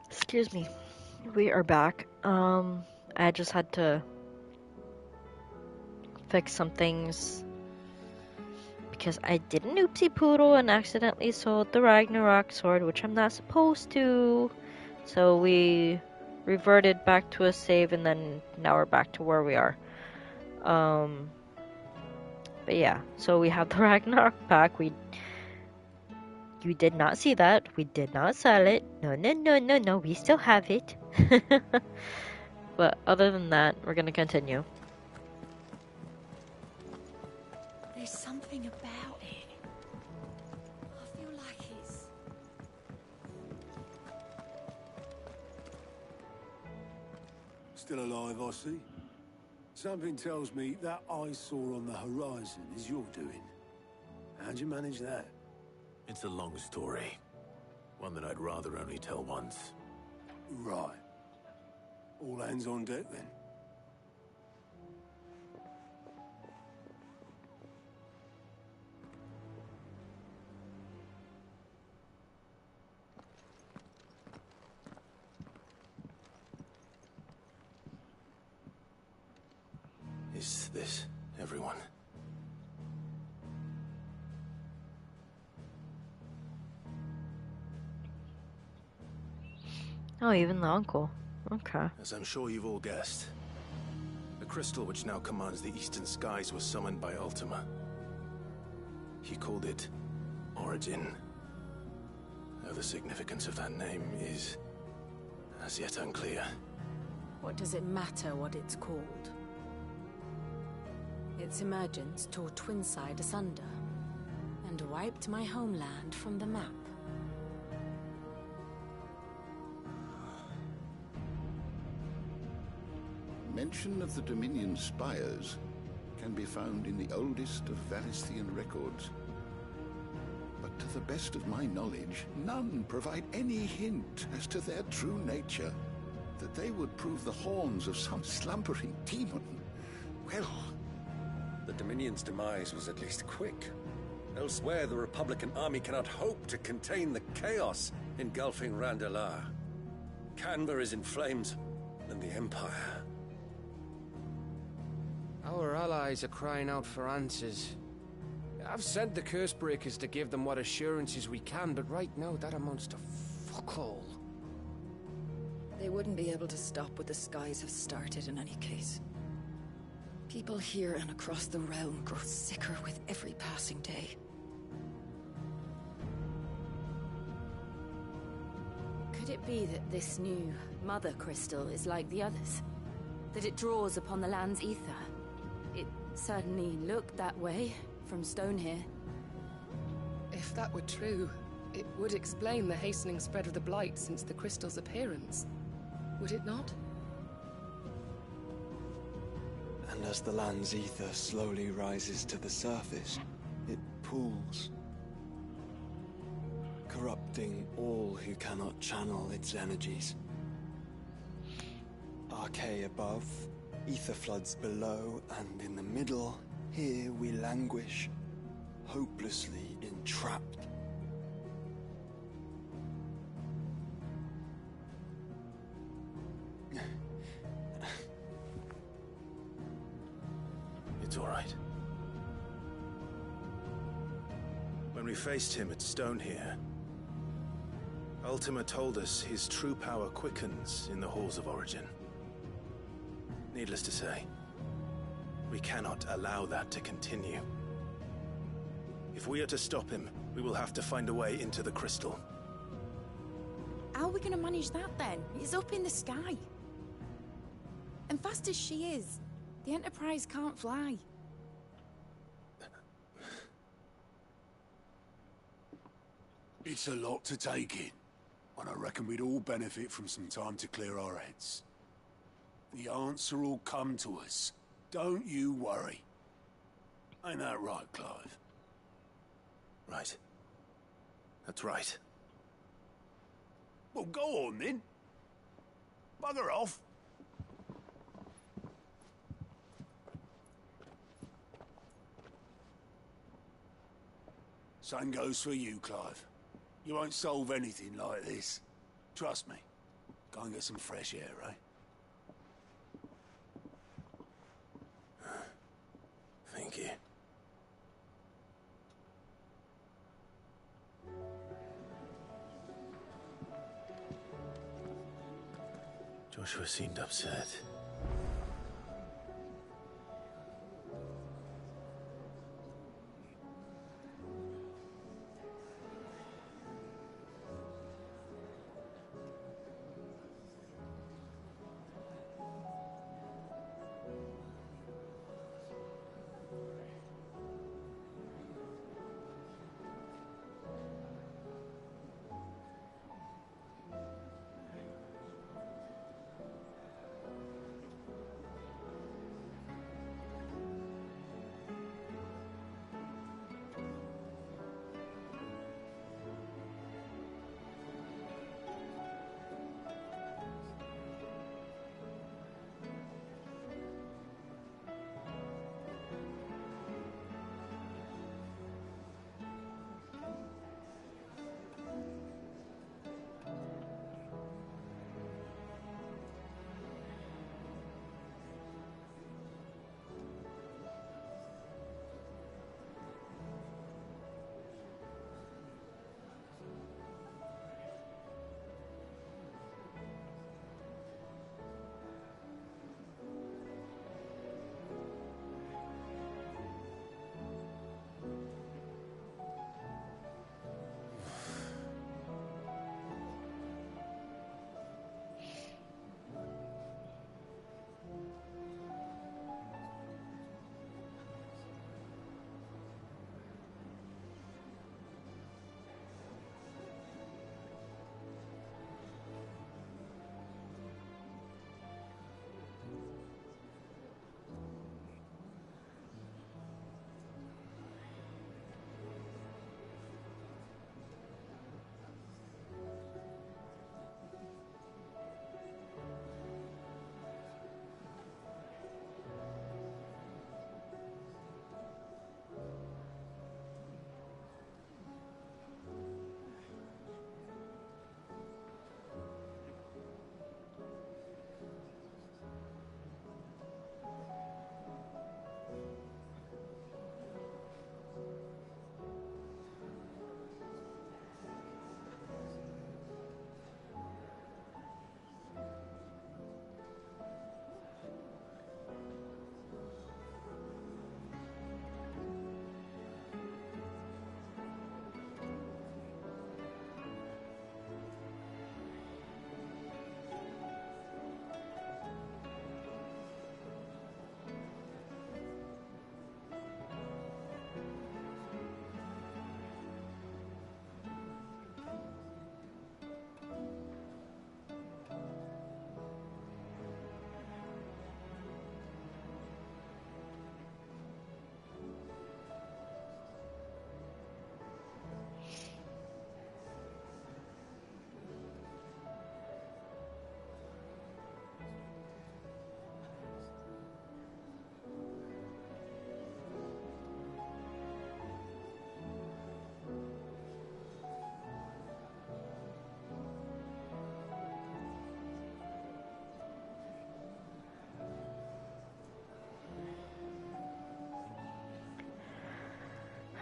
Excuse me. We are back. I just had to fix some things because I did an oopsie poodle and accidentally sold the Ragnarok sword, which I'm not supposed to. So we reverted back to a save, and then now we're back to where we are. But yeah, so we have the Ragnarok pack. You did not see that. We did not sell it. No. We still have it. But other than that, we're gonna continue. There's something about it. I feel like it's... Still alive, I see. Something tells me that eyesore on the horizon is your doing. How'd you manage that? It's a long story. One that I'd rather only tell once. Right. All hands on deck, then. Is this everyone? Oh, even the uncle. Okay. As I'm sure you've all guessed, the crystal which now commands the eastern skies was summoned by Ultima. He called it Origin. Though the significance of that name is as yet unclear. What does it matter what it's called? Its emergence tore Twinside asunder and wiped my homeland from the map. Mention of the Dominion spires can be found in the oldest of Valisthian records. But to the best of my knowledge, none provide any hint as to their true nature. That they would prove the horns of some slumbering demon. Well... The Dominion's demise was at least quick. Elsewhere, the Republican army cannot hope to contain the chaos engulfing Randalar. Canberra is in flames, and the Empire... Our allies are crying out for answers. I've sent the curse breakers to give them what assurances we can, but right now that amounts to fuck all. They wouldn't be able to stop what the skies have started in any case. People here and across the realm grow sicker with every passing day. Could it be that this new Mother Crystal is like the others? That it draws upon the land's ether? It certainly looked that way from stone here. If that were true, it would explain the hastening spread of the Blight since the crystal's appearance. Would it not? And as the land's ether slowly rises to the surface, it pools, corrupting all who cannot channel its energies. Archay above, ether floods below, and in the middle, here we languish, hopelessly entrapped. It's all right. When we faced him at Stone here, Ultima told us his true power quickens in the halls of Origin. Needless to say, we cannot allow that to continue. If we are to stop him, we will have to find a way into the crystal. How are we going to manage that then? It's up in the sky. And fast as she is, the Enterprise can't fly. It's a lot to take in, and I reckon we'd all benefit from some time to clear our heads. The answer will come to us. Don't you worry. Ain't that right, Clive? Right. That's right. Well, go on then. Bugger off. Same goes for you, Clive. You won't solve anything like this. Trust me. Go and get some fresh air, eh? Thank you. Joshua seemed upset.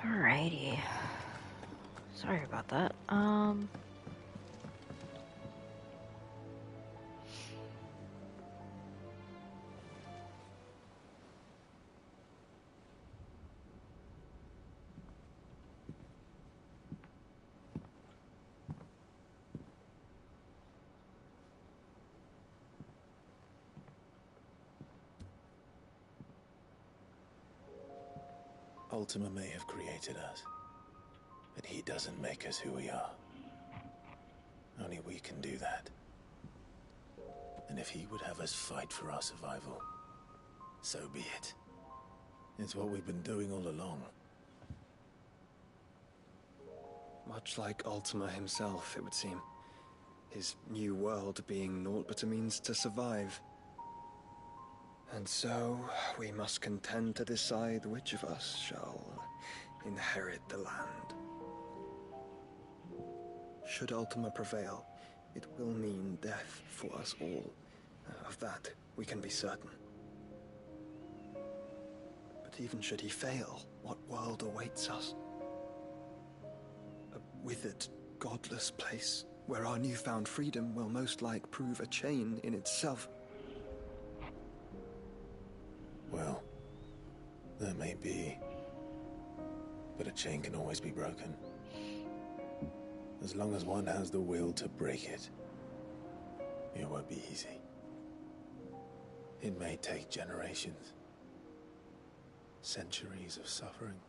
Alrighty. Sorry about that. Ultima may have created us, but he doesn't make us who we are. Only we can do that. And if he would have us fight for our survival, so be it. It's what we've been doing all along. Much like Ultima himself, it would seem. His new world being naught but a means to survive. And so, we must contend to decide which of us shall inherit the land. Should Ultima prevail, it will mean death for us all. Of that, we can be certain. But even should he fail, what world awaits us? A withered, godless place where our newfound freedom will most like prove a chain in itself. Well, that may be, but a chain can always be broken. As long as one has the will to break it, it won't be easy. It may take generations, centuries of suffering.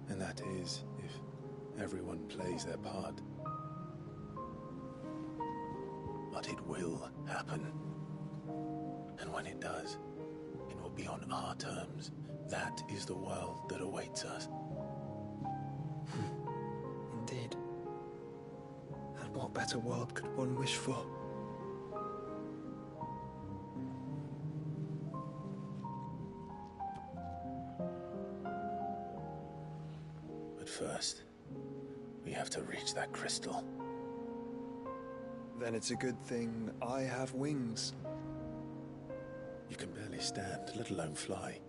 And that is, if everyone plays their part. But it will happen. And when it does, it will be on our terms. That is the world that awaits us. Indeed. And what better world could one wish for? But first, we have to reach that crystal. Then it's a good thing I have wings. You can barely stand, let alone fly.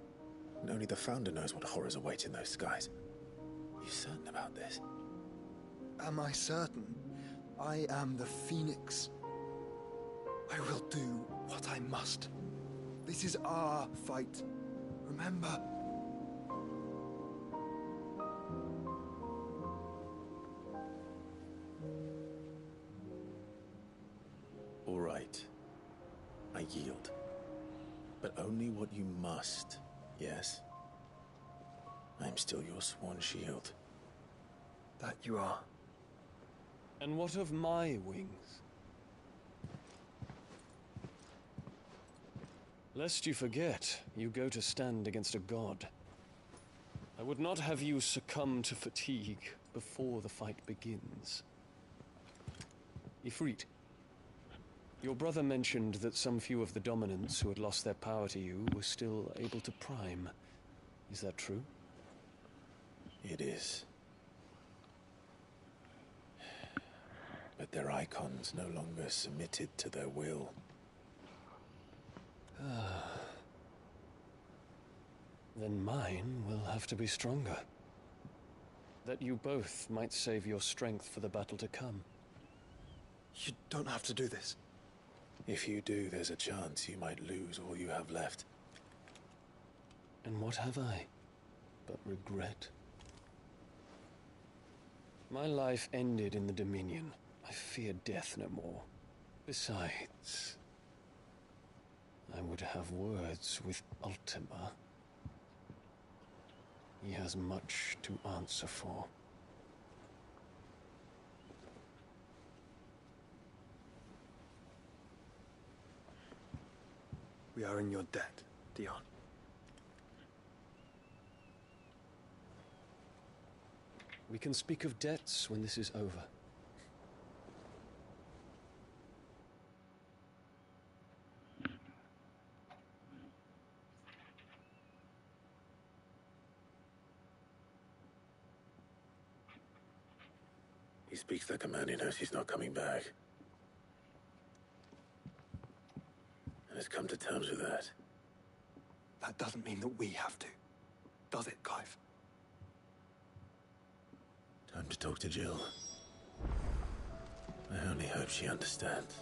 And only the Founder knows what horrors await in those skies. You certain about this? Am I certain? I am the Phoenix. I will do what I must. This is our fight. Remember? All right. I yield. But only what you must, yes? I'm still your sworn shield. That you are. And what of my wings? Lest you forget, you go to stand against a god. I would not have you succumb to fatigue before the fight begins. Ifrit, your brother mentioned that some few of the dominants who had lost their power to you were still able to prime. Is that true? It is. But their icons no longer submitted to their will. Then mine will have to be stronger. That you both might save your strength for the battle to come. You don't have to do this. If you do, there's a chance you might lose all you have left. And what have I but regret? My life ended in the Dominion. I fear death no more. Besides, I would have words with Ultima. He has much to answer for. We are in your debt, Dion. We can speak of debts when this is over. He speaks like a man who knows he's not coming back. And has come to terms with that. That doesn't mean that we have to, does it, Clive? Time to talk to Jill. I only hope she understands.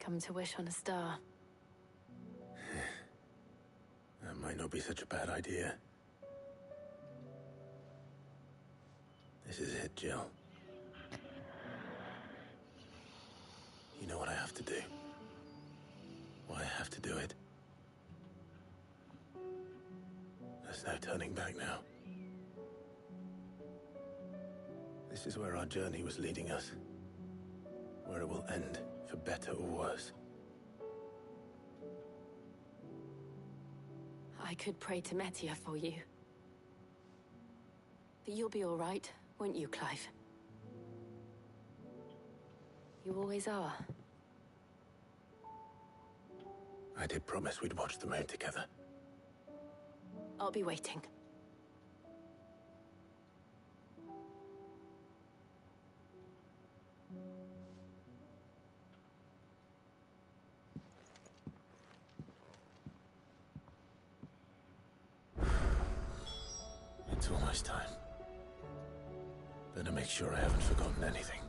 come to wish on a star. That might not be such a bad idea. This is it, Jill. You know what I have to do. Why I have to do it. There's no turning back now. This is where our journey was leading us. Where it will end, for better or worse. I could pray to Metia for you. But you'll be all right, won't you, Clive? You always are. I did promise we'd watch the moon together. I'll be waiting. It's almost time. Better make sure I haven't forgotten anything.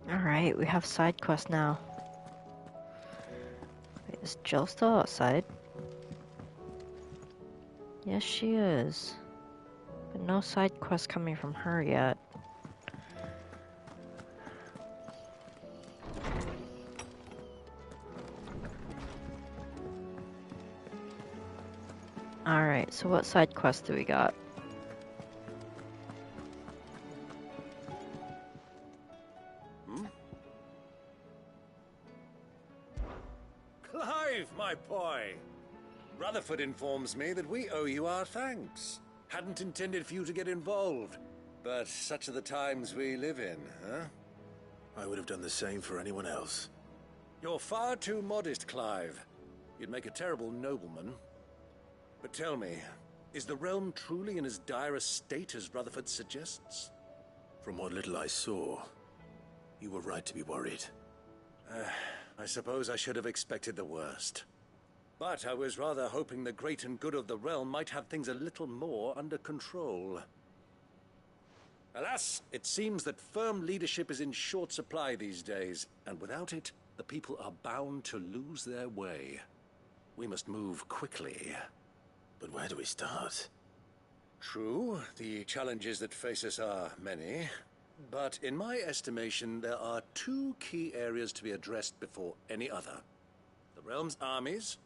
Alright, we have side quest now. Wait, is Jill still outside? Yes, she is. But no side quest coming from her yet. Alright, so what side quest do we got? Clive, my boy! Rutherford informs me that we owe you our thanks. Hadn't intended for you to get involved, but such are the times we live in, huh? I would have done the same for anyone else. You're far too modest, Clive. You'd make a terrible nobleman. But tell me, is the realm truly in as dire a state as Rutherford suggests? From what little I saw, you were right to be worried. I suppose I should have expected the worst. But I was rather hoping the great and good of the realm might have things a little more under control. Alas, it seems that firm leadership is in short supply these days, and without it, the people are bound to lose their way. We must move quickly. But where do we start? True, the challenges that face us are many, but in my estimation, there are two key areas to be addressed before any other. the realm's armies,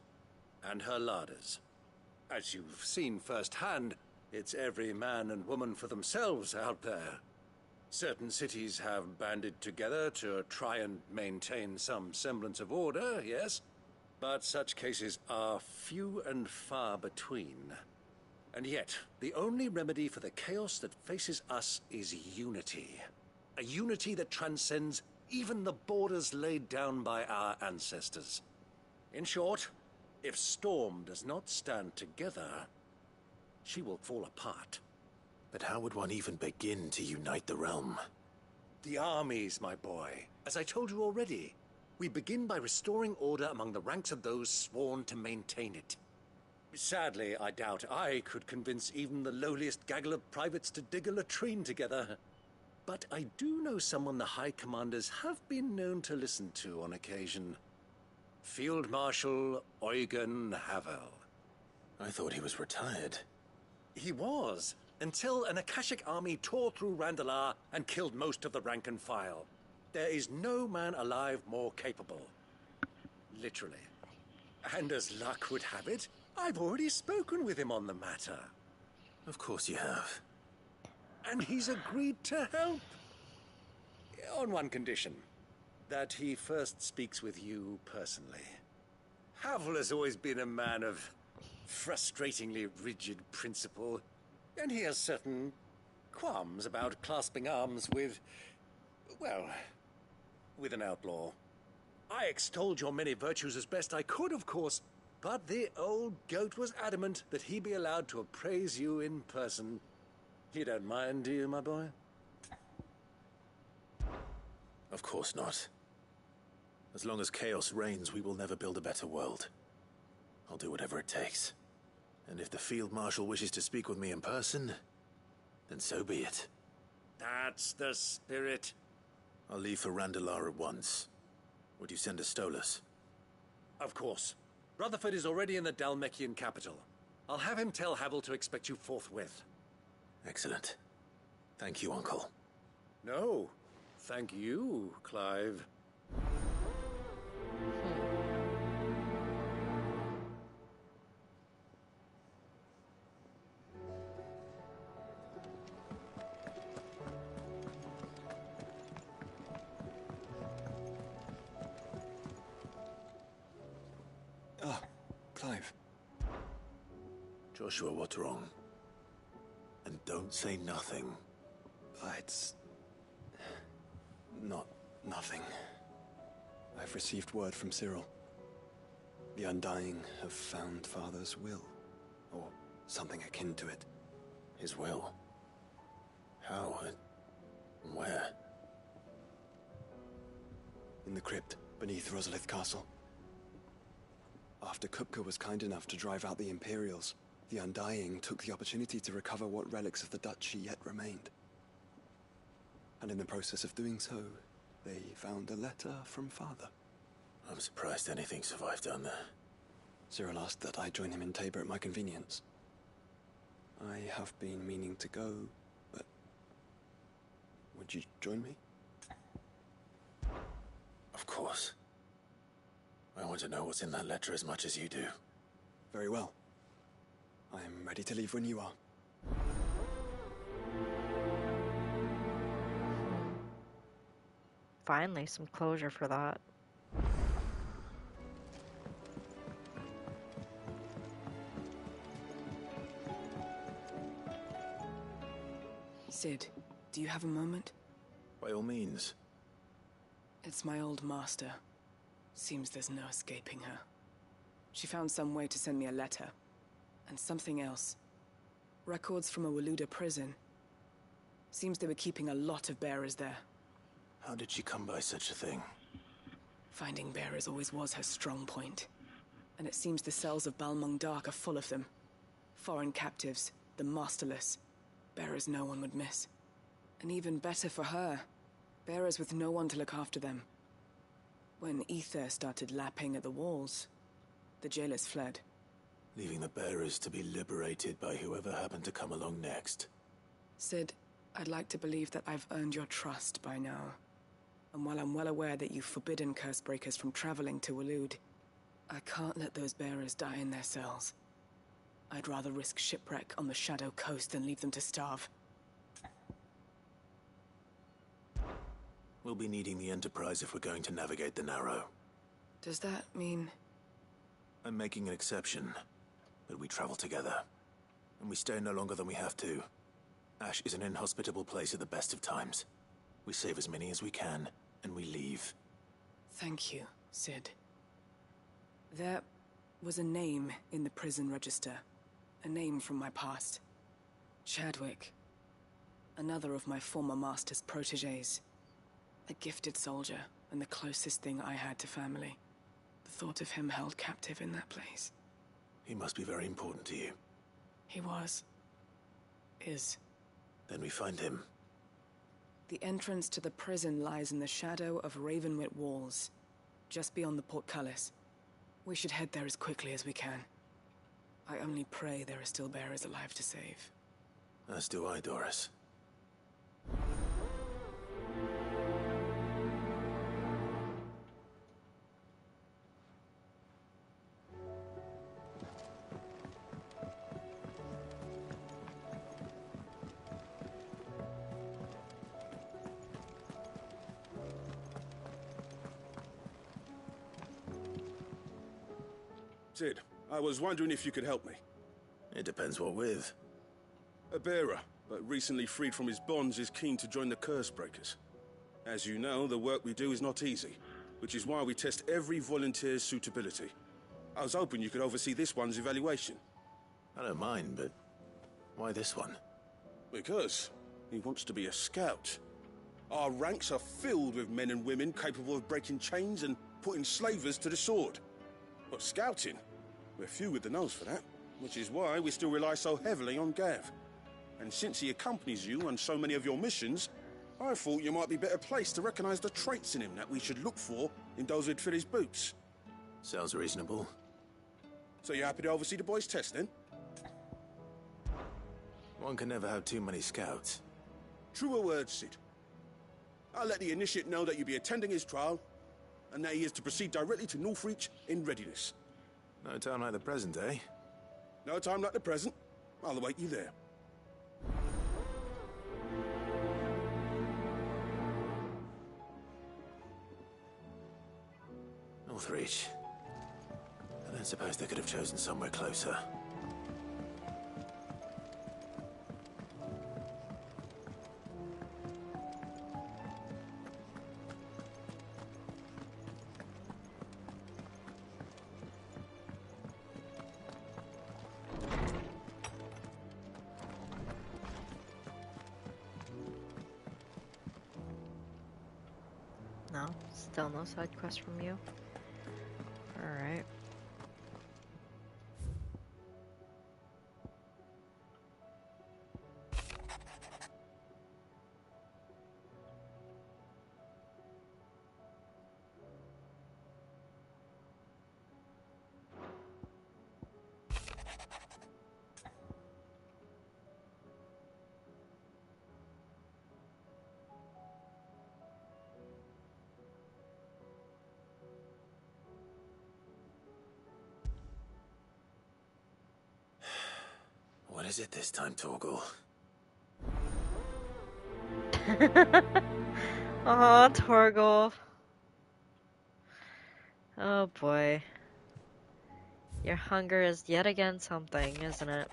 and her larders. As you've seen firsthand, it's every man and woman for themselves out there. Certain cities have banded together to try and maintain some semblance of order, yes, but such cases are few and far between. And yet, the only remedy for the chaos that faces us is unity. A unity that transcends even the borders laid down by our ancestors. In short, if Storm does not stand together, she will fall apart. But how would one even begin to unite the realm? The armies, my boy. As I told you already, we begin by restoring order among the ranks of those sworn to maintain it. Sadly, I doubt I could convince even the lowliest gaggle of privates to dig a latrine together. But I do know someone the High Commanders have been known to listen to on occasion. Field Marshal Eugen Havel. I thought he was retired. He was, until an Akashic army tore through Randalar and killed most of the rank and file. There is no man alive more capable. Literally. And as luck would have it, I've already spoken with him on the matter. Of course you have. And he's agreed to help. On one condition. That he first speaks with you personally. Havel has always been a man of frustratingly rigid principle, and he has certain qualms about clasping arms with, well, with an outlaw. I extolled your many virtues as best I could, of course, but the old goat was adamant that he be allowed to appraise you in person. You don't mind, do you, my boy? Of course not. As long as chaos reigns, we will never build a better world. I'll do whatever it takes. And if the Field Marshal wishes to speak with me in person, then so be it. That's the spirit. I'll leave for Randalar at once. Would you send a Stolas? Of course. Rutherford is already in the Dalmekian capital. I'll have him tell Havel to expect you forthwith. Excellent. Thank you, Uncle. No, thank you, Clive. Ah, Clive. Joshua, what's wrong? And don't say nothing. It's not nothing. I've received word from Cyril. The Undying have found Father's will, or something akin to it. His will? How and where? In the crypt beneath Rosalith Castle. After Kupka was kind enough to drive out the Imperials, the Undying took the opportunity to recover what relics of the Duchy yet remained. And in the process of doing so, they found a letter from Father. I'm surprised anything survived down there. Cyril asked that I join him in Tabor at my convenience. I have been meaning to go, but... would you join me? Of course. I want to know what's in that letter as much as you do. Very well. I am ready to leave when you are. Finally, some closure for that. Sid, do you have a moment? By all means. It's my old master. Seems there's no escaping her. She found some way to send me a letter. And something else. Records from a Waluda prison. Seems they were keeping a lot of bearers there. How did she come by such a thing? Finding bearers always was her strong point. And it seems the cells of Balmung Dark are full of them. Foreign captives, the masterless. Bearers no one would miss. And even better for her, bearers with no one to look after them. When Ether started lapping at the walls, the jailers fled. Leaving the bearers to be liberated by whoever happened to come along next. Sid, I'd like to believe that I've earned your trust by now. And while I'm well aware that you've forbidden Cursebreakers from traveling to Waloed, I can't let those bearers die in their cells. I'd rather risk shipwreck on the Shadow Coast than leave them to starve. We'll be needing the Enterprise if we're going to navigate the Narrow. Does that mean... I'm making an exception, but we travel together. And we stay no longer than we have to. Ash is an inhospitable place at the best of times. We save as many as we can, and we leave. Thank you, Sid. There was a name in the prison register. A name from my past. Chadwick. Another of my former master's protégés. A gifted soldier, and the closest thing I had to family. The thought of him held captive in that place. He must be very important to you. He was. Is. Then we find him. The entrance to the prison lies in the shadow of Ravenwit Walls, just beyond the portcullis. We should head there as quickly as we can. I only pray there are still bearers alive to save. As do I, Doris. Sid, I was wondering if you could help me. It depends what with. A bearer, but recently freed from his bonds, is keen to join the Cursebreakers. As you know, the work we do is not easy, which is why we test every volunteer's suitability. I was hoping you could oversee this one's evaluation. I don't mind, but why this one? Because he wants to be a scout. Our ranks are filled with men and women capable of breaking chains and putting slavers to the sword. But scouting? We're few with the nose for that, which is why we still rely so heavily on Gav. And since he accompanies you on so many of your missions, I thought you might be better placed to recognize the traits in him that we should look for in those who'd fill his boots. Sounds reasonable. So you're happy to oversee the boys' test, then? One can never have too many scouts. Truer words, Sid. I'll let the initiate know that you'll be attending his trial, and that he is to proceed directly to Northreach in readiness. No time like the present, eh? No time like the present. I'll await you there. Northreach. I don't suppose they could have chosen somewhere closer. No? Still no side quest from you? Alright. What is it this time, Torgal? Oh, Torgal. Oh boy. Your hunger is yet again something, isn't it?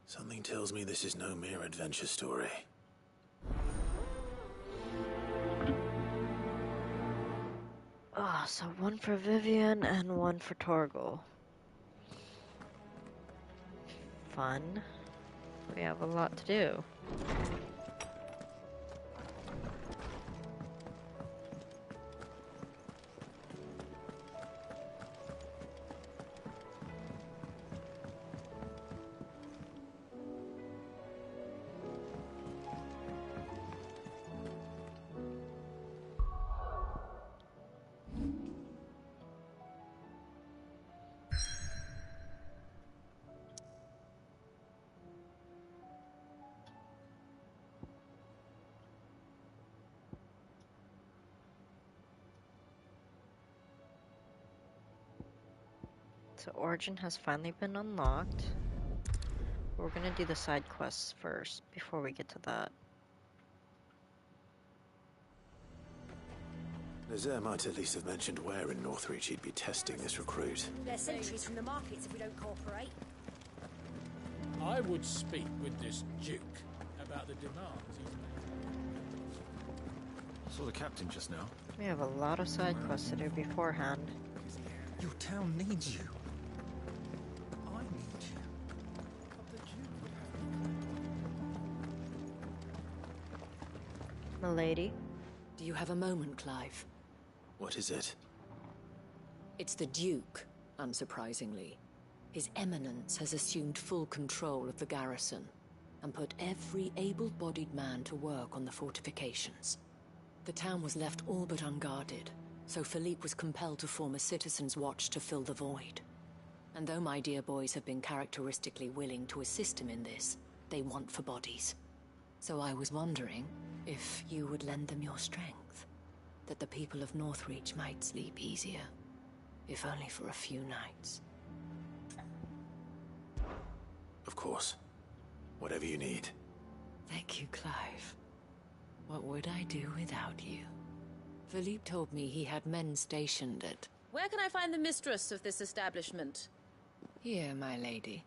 Something tells me this is no mere adventure story. Oh, so one for Vivian and one for Torgal. Fun. We have a lot to do. So Origin has finally been unlocked. We're gonna do the side quests first before we get to that. Roseiryu might at least have mentioned where in Northreach he'd be testing this recruit. They're sentries from the markets if we don't cooperate. I would speak with this Duke about the demands he's made. I saw the captain just now. We have a lot of side quests to do beforehand. Your town needs you. I need you. But the Duke would have... Milady? Do you have a moment, Clive? What is it? It's the Duke, unsurprisingly. His Eminence has assumed full control of the garrison and put every able-bodied man to work on the fortifications. The town was left all but unguarded, so Philippe was compelled to form a citizens' watch to fill the void. And though my dear boys have been characteristically willing to assist him in this, they want for bodies. So I was wondering if you would lend them your strength, that the people of Northreach might sleep easier, if only for a few nights. Of course. Whatever you need. Thank you, Clive. What would I do without you? Philippe told me he had men stationed at... Where can I find the mistress of this establishment? Here, my lady.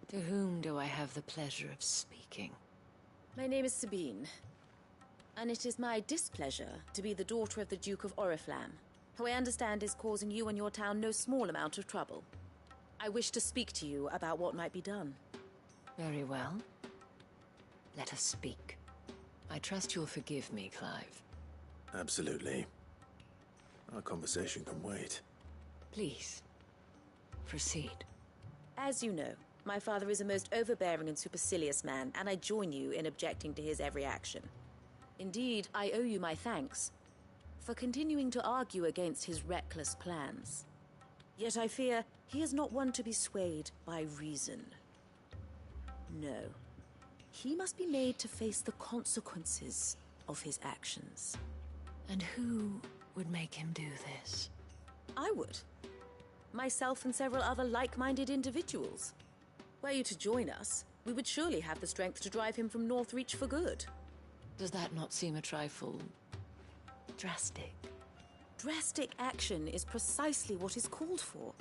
To whom do I have the pleasure of speaking? My name is Sabine, and it is my displeasure to be the daughter of the Duke of Oriflamme, who I understand is causing you and your town no small amount of trouble. I wish to speak to you about what might be done. Very well. Let us speak. I trust you'll forgive me, Clive. Absolutely. Our conversation can wait. Please, proceed. As you know, my father is a most overbearing and supercilious man, and I join you in objecting to his every action. Indeed, I owe you my thanks for continuing to argue against his reckless plans. Yet I fear he is not one to be swayed by reason. No. He must be made to face the consequences of his actions. And who would make him do this? I would. Myself and several other like-minded individuals. Were you to join us, we would surely have the strength to drive him from Northreach for good. Does that not seem a trifle... drastic? Drastic action is precisely what is called for.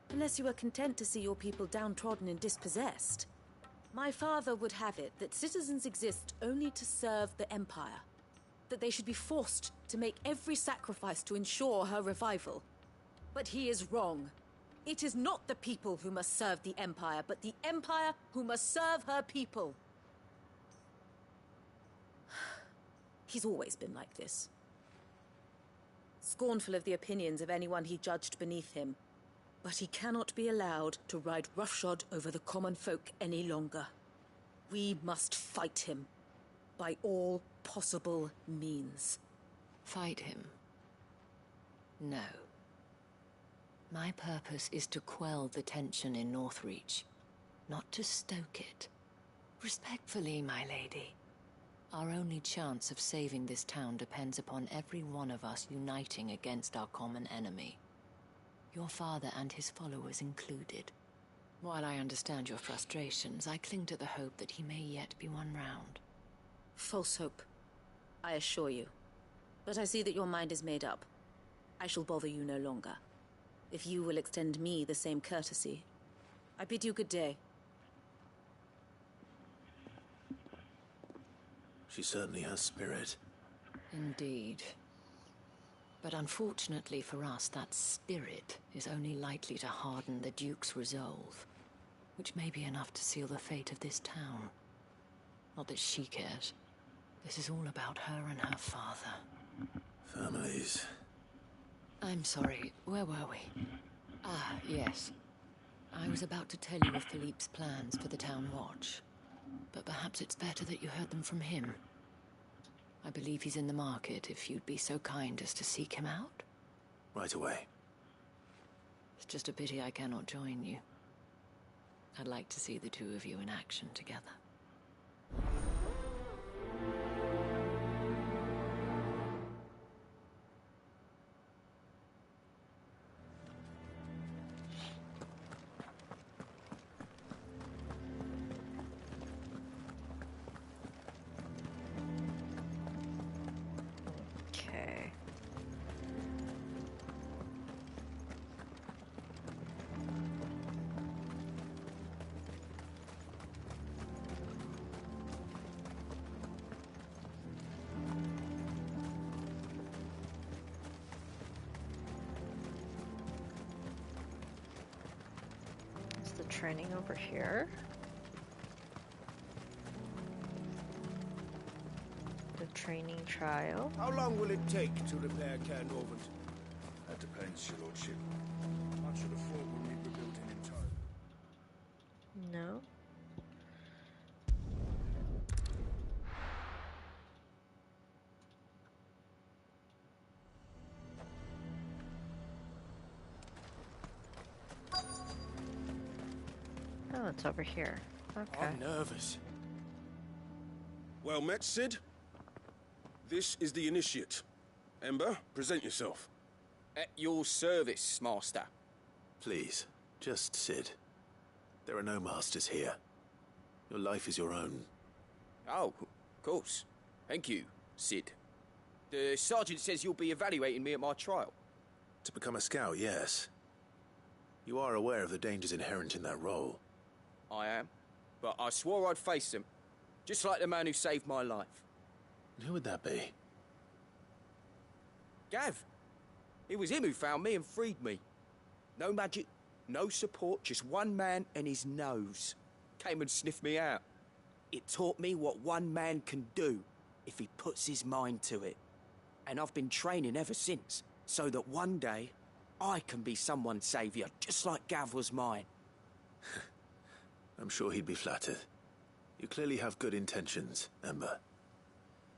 Unless you are content to see your people downtrodden and dispossessed. My father would have it that citizens exist only to serve the Empire. That they should be forced to make every sacrifice to ensure her revival. But he is wrong. It is not the people who must serve the Empire, but the Empire who must serve her people. He's always been like this. Scornful of the opinions of anyone he judged beneath him. But he cannot be allowed to ride roughshod over the common folk any longer. We must fight him. By all possible means. Fight him? No. My purpose is to quell the tension in Northreach, not to stoke it. Respectfully, my lady. Our only chance of saving this town depends upon every one of us uniting against our common enemy. Your father and his followers included. While I understand your frustrations, I cling to the hope that he may yet be won round. False hope, I assure you. But I see that your mind is made up. I shall bother you no longer. If you will extend me the same courtesy, I bid you good day. She certainly has spirit. Indeed. But unfortunately for us, that spirit is only likely to harden the Duke's resolve, which may be enough to seal the fate of this town. Not that she cares. This is all about her and her father. Families. I'm sorry, where were we? Ah, yes. I was about to tell you of Philippe's plans for the town watch. But perhaps it's better that you heard them from him. I believe he's in the market, if you'd be so kind as to seek him out. Right away. It's just a pity I cannot join you. I'd like to see the two of you in action together. training over here. The training trial. How long will it take to repair Cairn Ovent? That depends, your lordship. Much of the fort will need rebuilding entirely. No. Oh, it's over here. Okay. I'm nervous. Well met, Sid. This is the initiate. Ember, present yourself. At your service, Master. Please, just Sid. There are no masters here. Your life is your own. Oh, of course. Thank you, Sid. The sergeant says you'll be evaluating me at my trial. To become a scout, yes. You are aware of the dangers inherent in that role. I am. But I swore I'd face them. Just like the man who saved my life. Who would that be? Gav. It was him who found me and freed me. No magic, no support, just one man and his nose. Came and sniffed me out. It taught me what one man can do if he puts his mind to it. And I've been training ever since, so that one day I can be someone's saviour, just like Gav was mine. I'm sure he'd be flattered. You clearly have good intentions, Ember.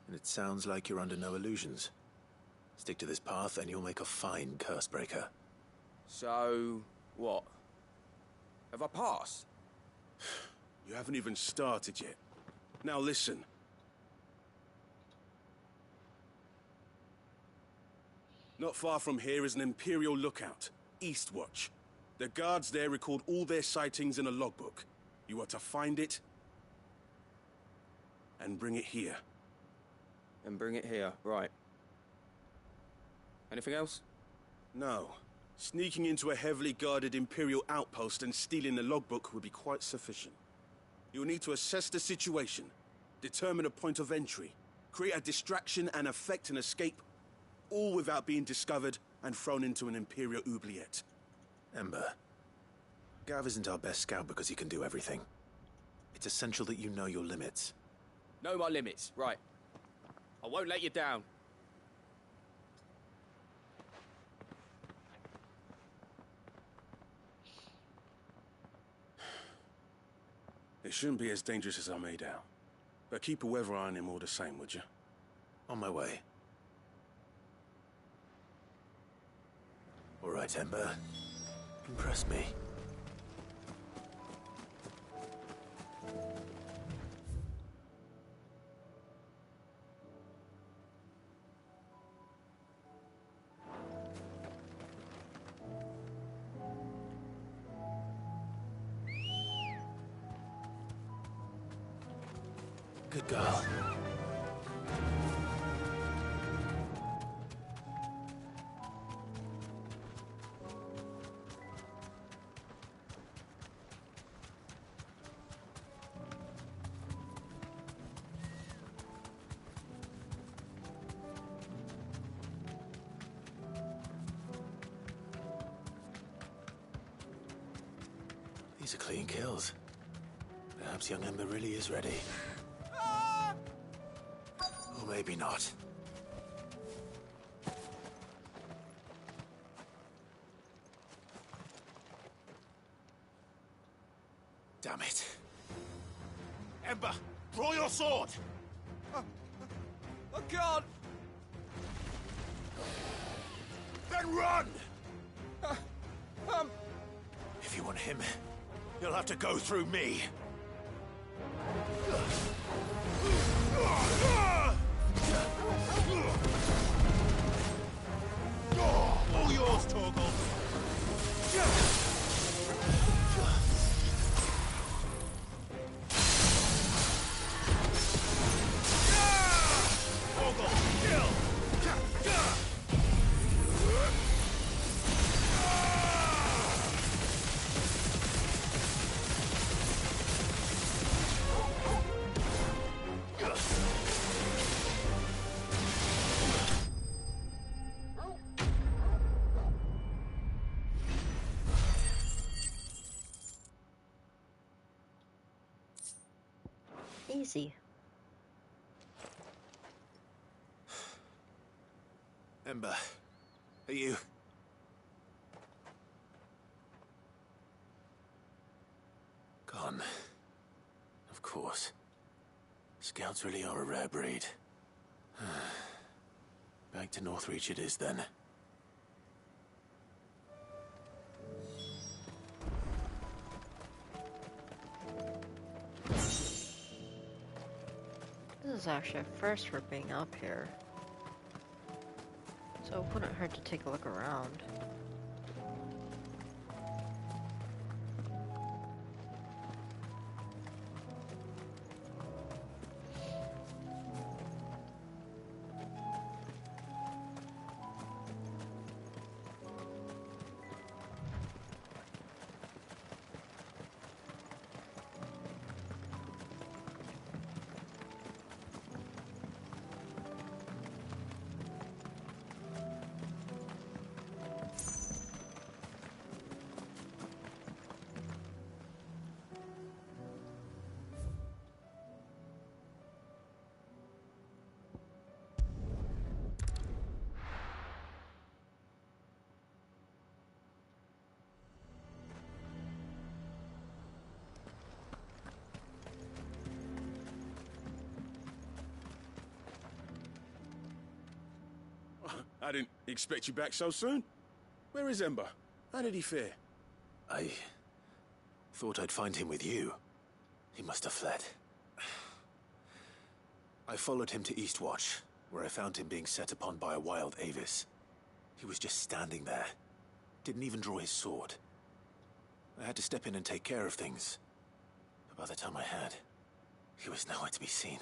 And it sounds like you're under no illusions. Stick to this path and you'll make a fine cursebreaker. So, what? Have I passed? You haven't even started yet. Now listen. Not far from here is an Imperial lookout, Eastwatch. The guards there record all their sightings in a logbook. You are to find it and bring it here. And bring it here, right. Anything else? No. Sneaking into a heavily guarded Imperial outpost and stealing the logbook would be quite sufficient. You'll need to assess the situation, determine a point of entry, create a distraction and effect an escape, all without being discovered and thrown into an Imperial oubliette. Ember, Gav isn't our best scout because he can do everything. It's essential that you know your limits. Know my limits, right. I won't let you down. It shouldn't be as dangerous as I made out. But keep a weather eye on him all the same, would you? On my way. All right, Ember. Impress me. Good girl. These are clean kills. Perhaps young Ember really is ready. Or maybe not. Damn it. Ember, draw your sword! I can't! Then run! If you want him, you'll have to go through me. All yours, Torgal! easy. Ember, are you... Gone. Of course. Scouts really are a rare breed. Back to Northreach it is, then. This is actually a first for being up here. So it wouldn't hurt to take a look around. I didn't expect you back so soon. Where is Ember? How did he fare? I thought I'd find him with you. He must have fled. I followed him to Eastwatch, where I found him being set upon by a wild Avis. He was just standing there. Didn't even draw his sword. I had to step in and take care of things. But by the time I had, he was nowhere to be seen.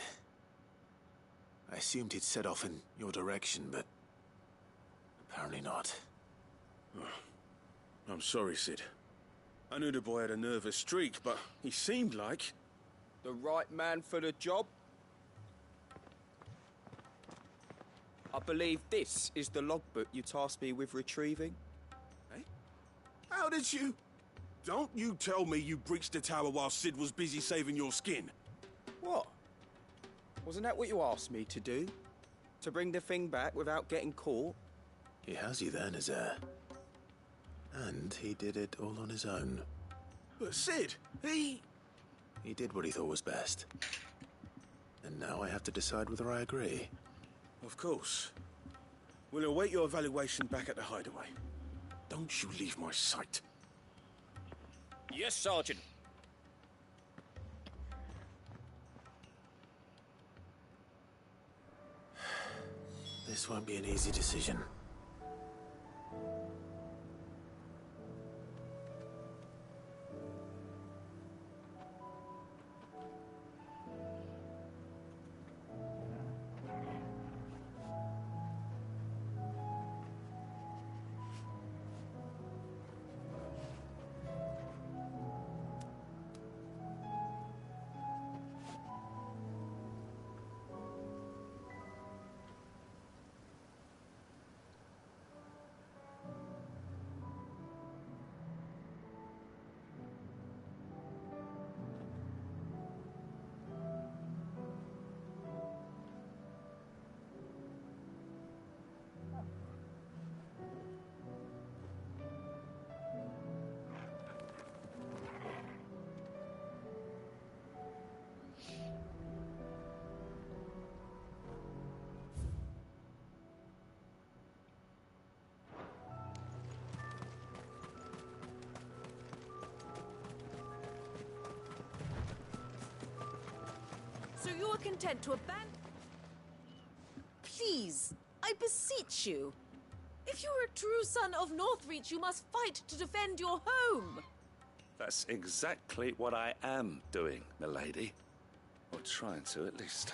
I assumed he'd set off in your direction, but apparently not. Oh, I'm sorry, Sid. I knew the boy had a nervous streak, but he seemed like... The right man for the job? I believe this is the logbook you tasked me with retrieving. Eh? How did you... Don't you tell me you breached the tower while Sid was busy saving your skin. What? Wasn't that what you asked me to do? To bring the thing back without getting caught? He has you there, Nazaire. And he did it all on his own. But Sid, he did what he thought was best. And now I have to decide whether I agree. Of course. We'll await your evaluation back at the hideaway. Don't you leave my sight. Yes, Sergeant. This won't be an easy decision. So you are content to abandon... Please, I beseech you. If you are a true son of Northreach, you must fight to defend your home. That's exactly what I am doing, milady. Or trying to, at least.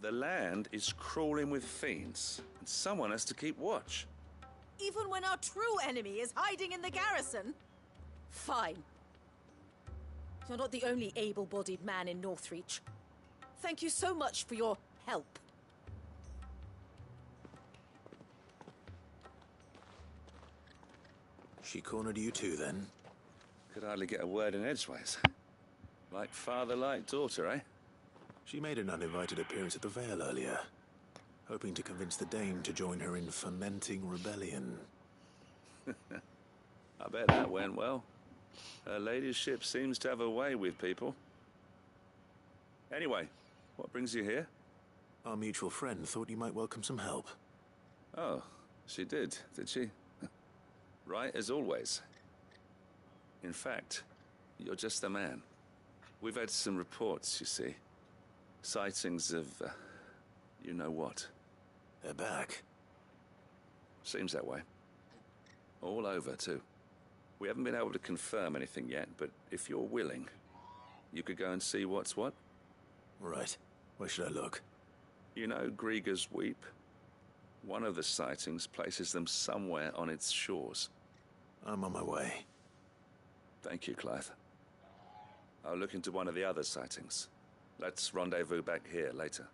The land is crawling with fiends, and someone has to keep watch. Even when our true enemy is hiding in the garrison? Fine. You're not the only able-bodied man in Northreach. Thank you so much for your help. She cornered you too, then? Could hardly get a word in edgeways. Like father, like daughter, eh? She made an uninvited appearance at the Vale earlier, hoping to convince the Dane to join her in fomenting rebellion. I bet that went well. Her ladyship seems to have a way with people. Anyway, what brings you here? Our mutual friend thought you might welcome some help. Oh, she did she? Right as always. In fact, you're just the man. We've had some reports, you see. Sightings of, you know what. They're back. Seems that way. All over, too. We haven't been able to confirm anything yet, but if you're willing, you could go and see what's what. Right. Where should I look? You know Grieger's Weep? One of the sightings places them somewhere on its shores. I'm on my way. Thank you, Clive. I'll look into one of the other sightings. Let's rendezvous back here later.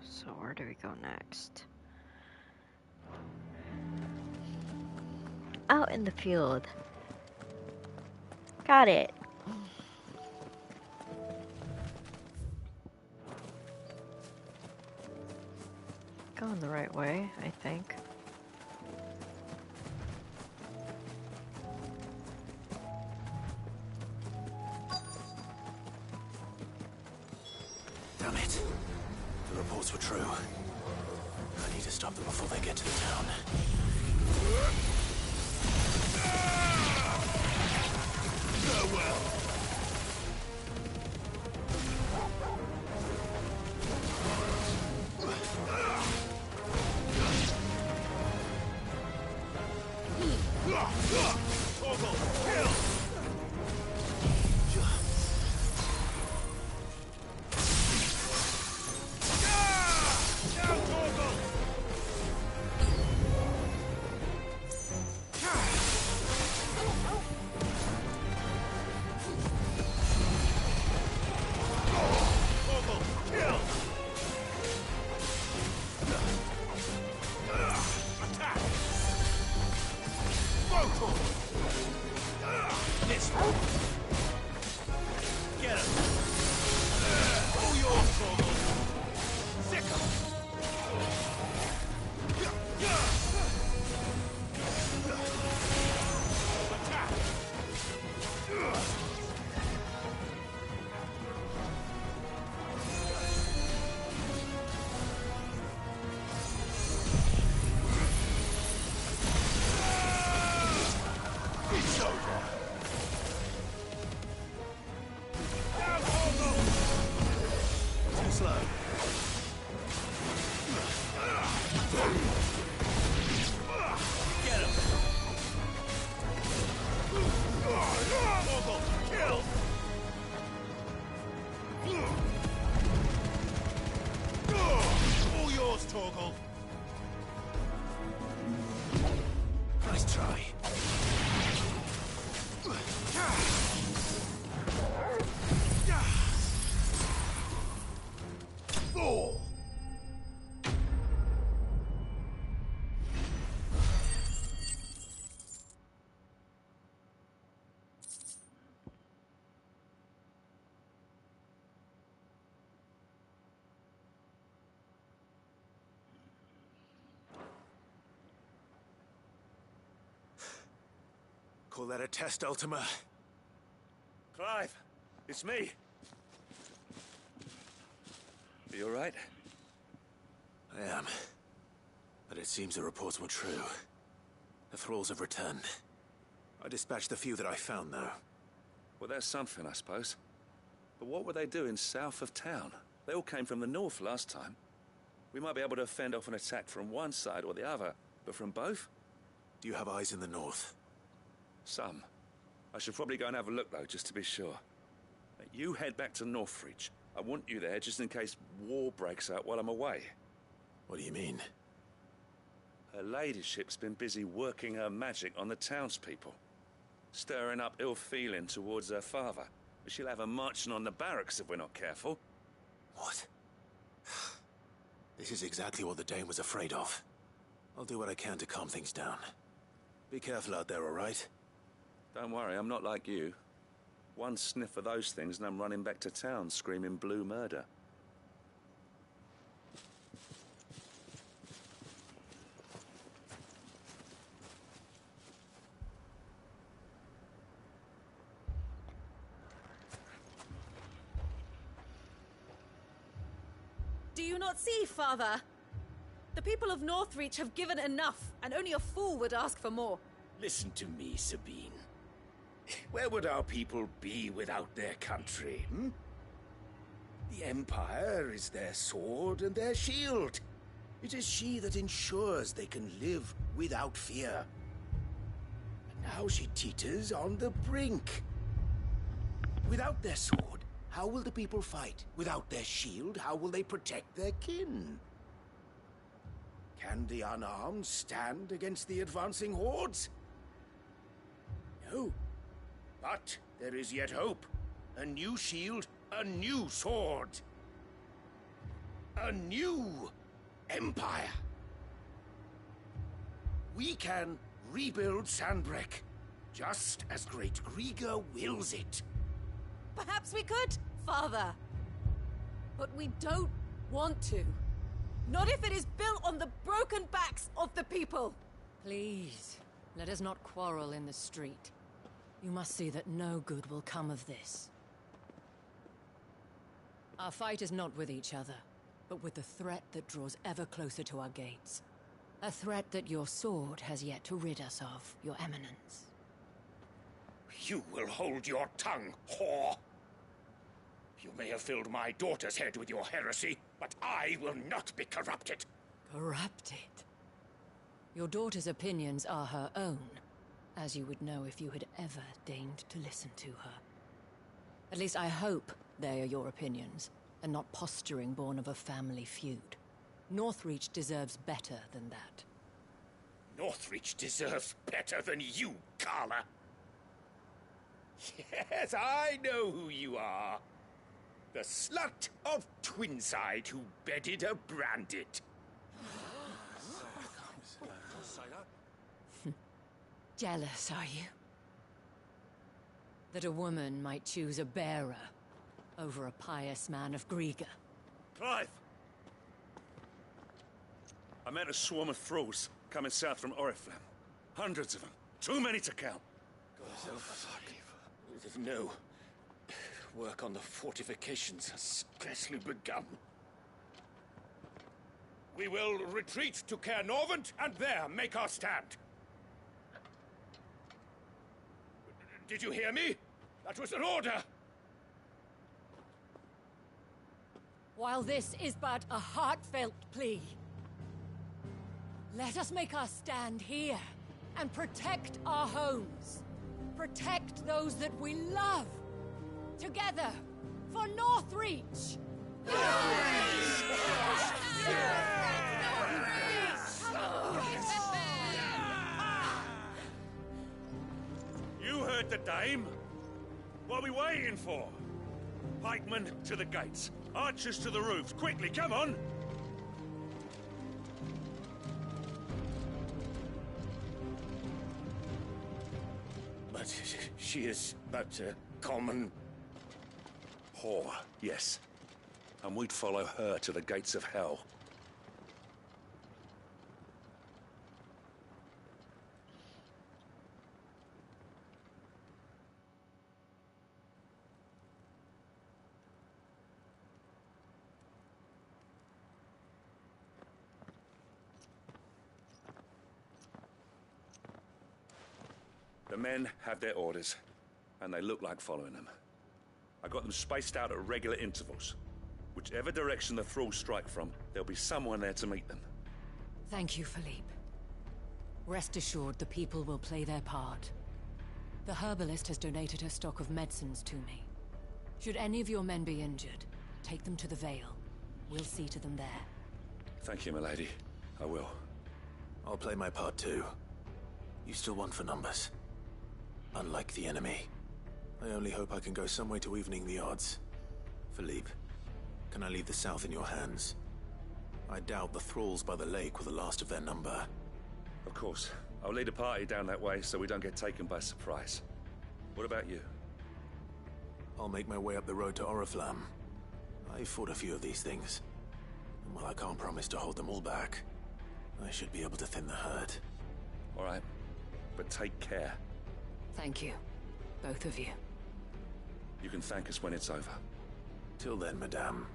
So where do we go next? Out in the field. Got it. Going the right way, I think. Damn it. The reports were true. I need to stop them before they get to the town. Farewell. Nice try. Fool! Call that a test, Ultima? Clive, it's me. Are you alright? I am. But it seems the reports were true. The thralls have returned. I dispatched the few that I found, though. Well, that's something, I suppose. But what were they doing south of town? They all came from the north last time. We might be able to fend off an attack from one side or the other, but from both? Do you have eyes in the north? Some. I should probably go and have a look, though, just to be sure. You head back to Northreach. I want you there just in case war breaks out while I'm away. What do you mean? Her ladyship's been busy working her magic on the townspeople. Stirring up ill feeling towards her father. She'll have her marching on the barracks if we're not careful. What? This is exactly what the Dane was afraid of. I'll do what I can to calm things down. Be careful out there, all right? Don't worry, I'm not like you. One sniff of those things and I'm running back to town screaming blue murder. Do you not see, Father? The people of Northreach have given enough, and only a fool would ask for more. Listen to me, Sabine. Where would our people be without their country, hmm? The Empire is their sword and their shield. It is she that ensures they can live without fear. And now she teeters on the brink. Without their sword, how will the people fight? Without their shield, how will they protect their kin? Can the unarmed stand against the advancing hordes? No. But there is yet hope. A new shield, a new sword. a new empire. We can rebuild Sandbreck, just as Great Grieger wills it. Perhaps we could, Father. But we don't want to. Not if it is built on the broken backs of the people. Please, let us not quarrel in the street. You must see that no good will come of this. Our fight is not with each other, but with the threat that draws ever closer to our gates. A threat that your sword has yet to rid us of, Your Eminence. You will hold your tongue, whore! You may have filled my daughter's head with your heresy, but I will not be corrupted. Corrupted? Your daughter's opinions are her own, as you would know if you had ever deigned to listen to her. At least I hope they are your opinions, and not posturing born of a family feud. Northreach deserves better than that. Northreach deserves better than you, Carla. Yes, I know who you are. The slut of Twinside who bedded a Brandit. Jealous, are you? That a woman might choose a bearer over a pious man of Grieger. Clive! I met a swarm of thralls coming south from Oriflamme. Hundreds of them. Too many to count. No. Work on the fortifications has scarcely begun. We will retreat to Caer Norvent and there make our stand. Did you hear me? That was an order! While this is but a heartfelt plea, let us make our stand here and protect our homes. Protect those that we love. Together, for Northreach! You heard the dame. What are we waiting for? Pikemen to the gates. Archers to the roofs. Quickly, come on! But she is but a common... whore, yes. And we'd follow her to the gates of hell. The men have their orders, and they look like following them. I got them spaced out at regular intervals. Whichever direction the thralls strike from, there'll be someone there to meet them. Thank you, Philippe. Rest assured the people will play their part. The herbalist has donated her stock of medicines to me. Should any of your men be injured, take them to the Vale. We'll see to them there. Thank you, milady. I will. I'll play my part too. You still want for numbers. Unlike the enemy. I only hope I can go some way to evening the odds. Philippe, can I leave the south in your hands? I doubt the thralls by the lake were the last of their number. Of course. I'll lead a party down that way so we don't get taken by surprise. What about you? I'll make my way up the road to Oriflamme. I fought a few of these things. And while I can't promise to hold them all back, I should be able to thin the herd. All right. But take care. Thank you. Both of you. You can thank us when it's over. Till then, madame.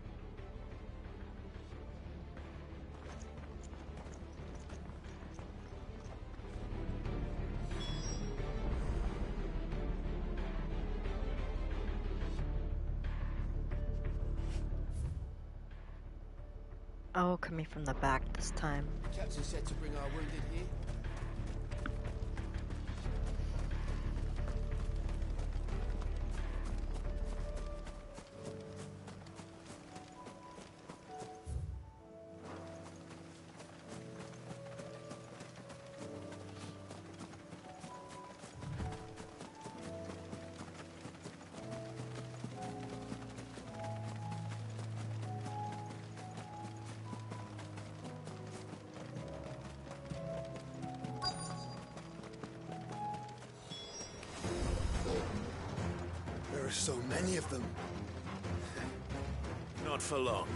Oh, coming from the back this time. Captain said to bring our wounded here. So many of them. Not for long.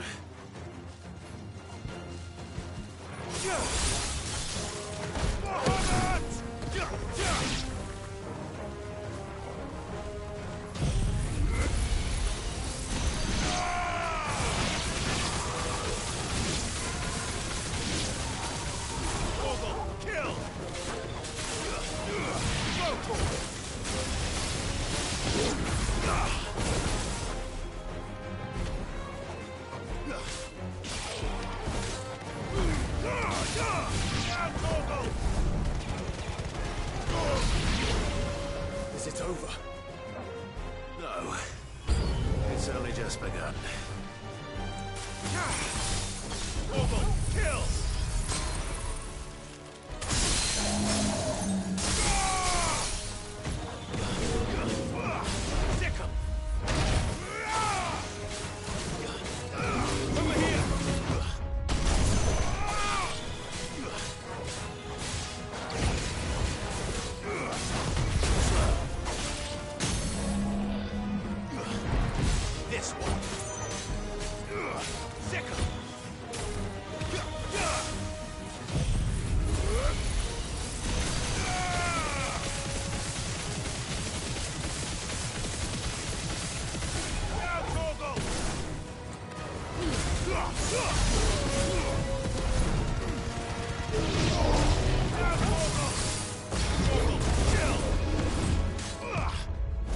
Is it over? No. It's only just begun. Kill! This one.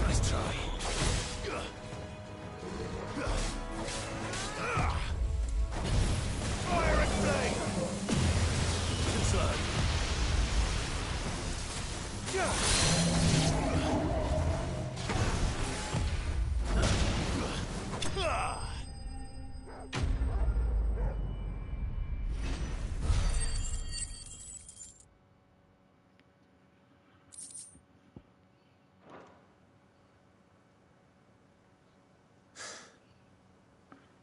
Nice try. Fire and flame! Inside.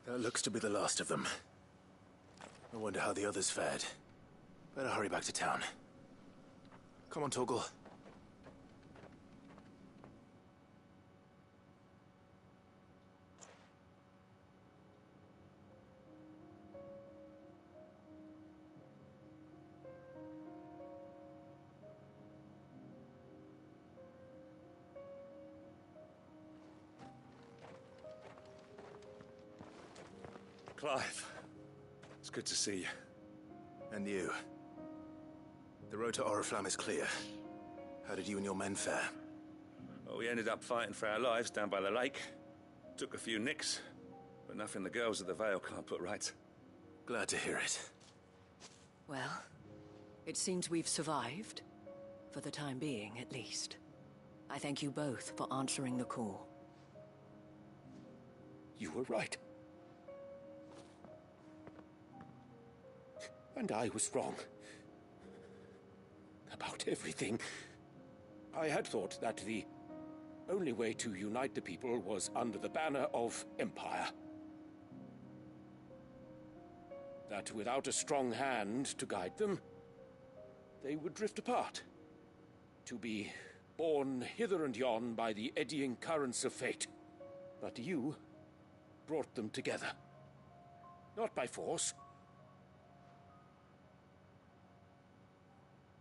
That looks to be the last of them. I wonder how the others fared. Better hurry back to town. Come on, Torgal. Clive, it's good to see you. And you. The road to Oriflamme is clear. How did you and your men fare? Well, we ended up fighting for our lives down by the lake. Took a few nicks, but nothing the girls of the Vale can't put right. Glad to hear it. Well, it seems we've survived. For the time being, at least. I thank you both for answering the call. You were right. And I was wrong. About everything. I had thought that the only way to unite the people was under the banner of Empire. That without a strong hand to guide them, they would drift apart. To be borne hither and yon by the eddying currents of fate. But you brought them together. Not by force,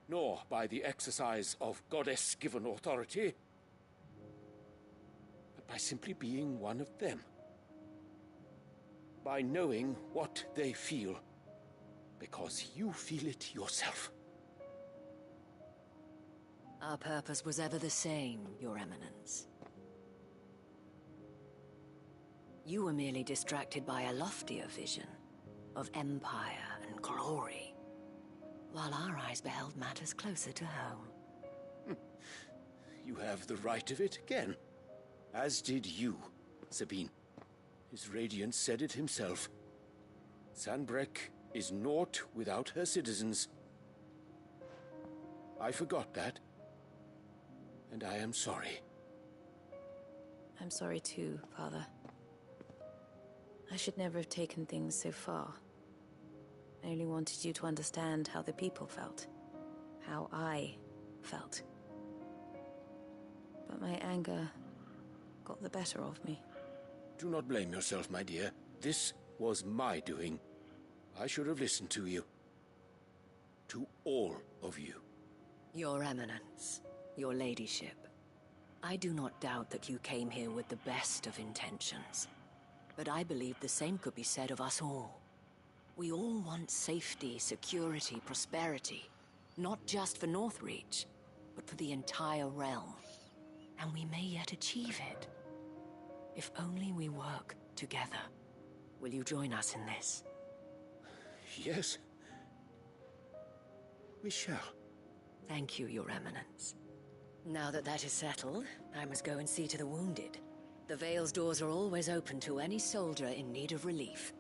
nor by the exercise of goddess-given authority, but by simply being one of them. By knowing what they feel, because you feel it yourself. Our purpose was ever the same, Your Eminence. You were merely distracted by a loftier vision of empire and glory, while our eyes beheld matters closer to home. You have the right of it again. As did you, Sabine. His Radiance said it himself. Sanbreque is naught without her citizens. I forgot that. And I am sorry. I'm sorry too, Father. I should never have taken things so far. I only wanted you to understand how the people felt. How I felt. But my anger got the better of me. Do not blame yourself, my dear. This was my doing. I should have listened to you. To all of you. Your Eminence, your ladyship, I do not doubt that you came here with the best of intentions. But I believe the same could be said of us all. We all want safety, security, prosperity. Not just for Northreach, but for the entire realm. And we may yet achieve it. If only we work together. Will you join us in this? Yes. We shall. Thank you, Your Eminence. Now that that is settled, I must go and see to the wounded. The Vale's doors are always open to any soldier in need of relief.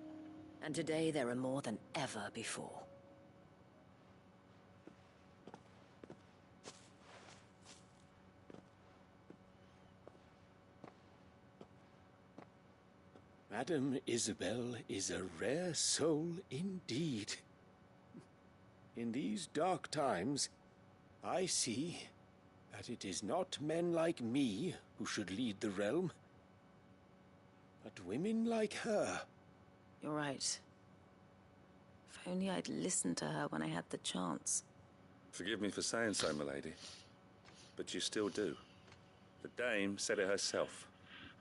And today there are more than ever before. Madame Isabel is a rare soul indeed. In these dark times, I see that it is not men like me who should lead the realm, but women like her. You're right. If only I'd listened to her when I had the chance. Forgive me for saying so, milady, but you still do. The Dame said it herself.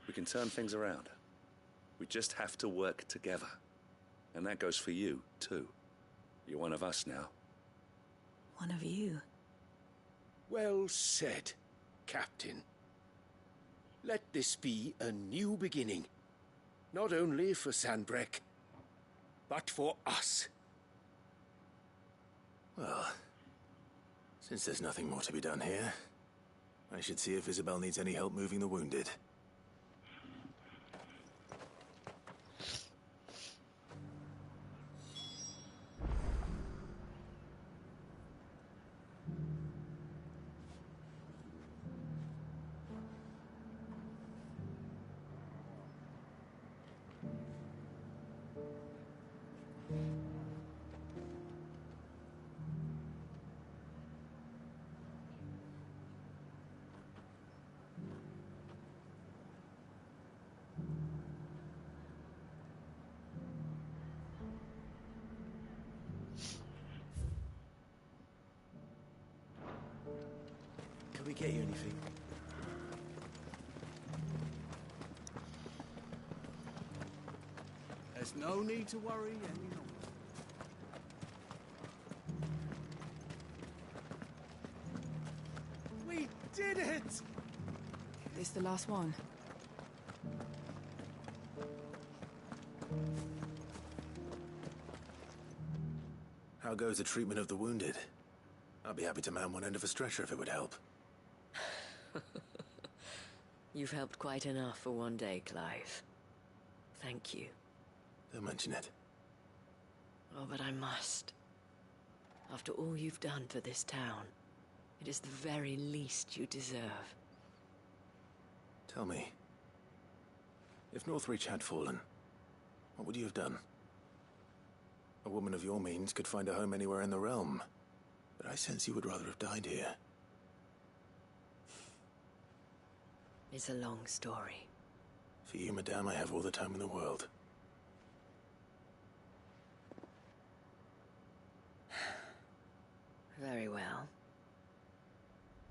We can turn things around. We just have to work together. And that goes for you, too. You're one of us now. One of you? Well said, Captain. Let this be a new beginning. Not only for Sanbreque, but for us. Well, since there's nothing more to be done here, I should see if Isabel needs any help moving the wounded. Can we get you anything? There's no need to worry any longer. We did it! This the last one? How goes the treatment of the wounded? I'd be happy to man one end of a stretcher if it would help. You've helped quite enough for one day, Clive. Thank you. Don't mention it. Oh, but I must. After all you've done for this town, it is the very least you deserve. Tell me, if Northreach had fallen, what would you have done? A woman of your means could find a home anywhere in the realm, but I sense you would rather have died here. It's a long story. For you, madame, I have all the time in the world. Very well.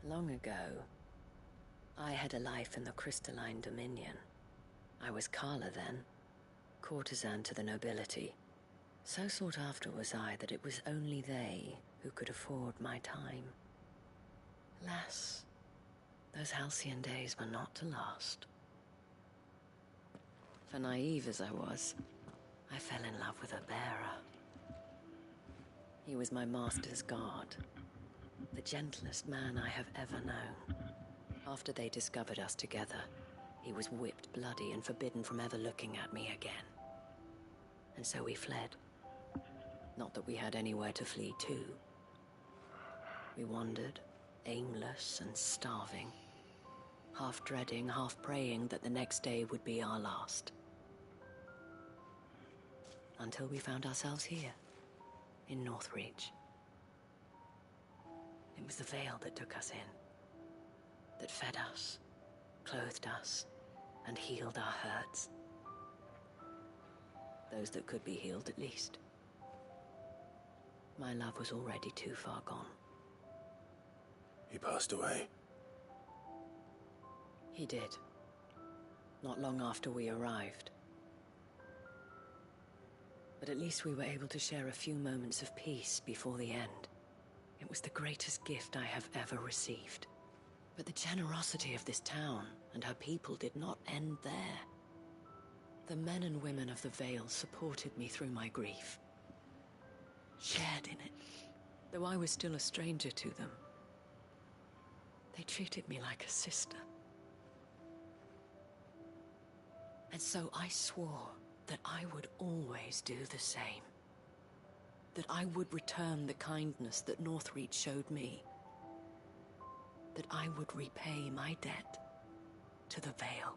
Long ago, I had a life in the Crystalline Dominion. I was Carla then, courtesan to the nobility. So sought after was I that it was only they who could afford my time. Alas, those halcyon days were not to last. For naive as I was, I fell in love with a bearer. He was my master's guard, the gentlest man I have ever known. After they discovered us together, he was whipped bloody and forbidden from ever looking at me again. And so we fled. Not that we had anywhere to flee to. We wandered, aimless and starving, half dreading, half praying that the next day would be our last. Until we found ourselves here, in Northreach. It was the Vale that took us in, that fed us, clothed us, and healed our hurts. Those that could be healed, at least. My love was already too far gone. He passed away. He did. Not long after we arrived. But at least we were able to share a few moments of peace before the end. It was the greatest gift I have ever received. But the generosity of this town and her people did not end there. The men and women of the Vale supported me through my grief. Shared in it, though I was still a stranger to them. They treated me like a sister. And so I swore that I would always do the same. That I would return the kindness that Northreach showed me. That I would repay my debt to the Vale.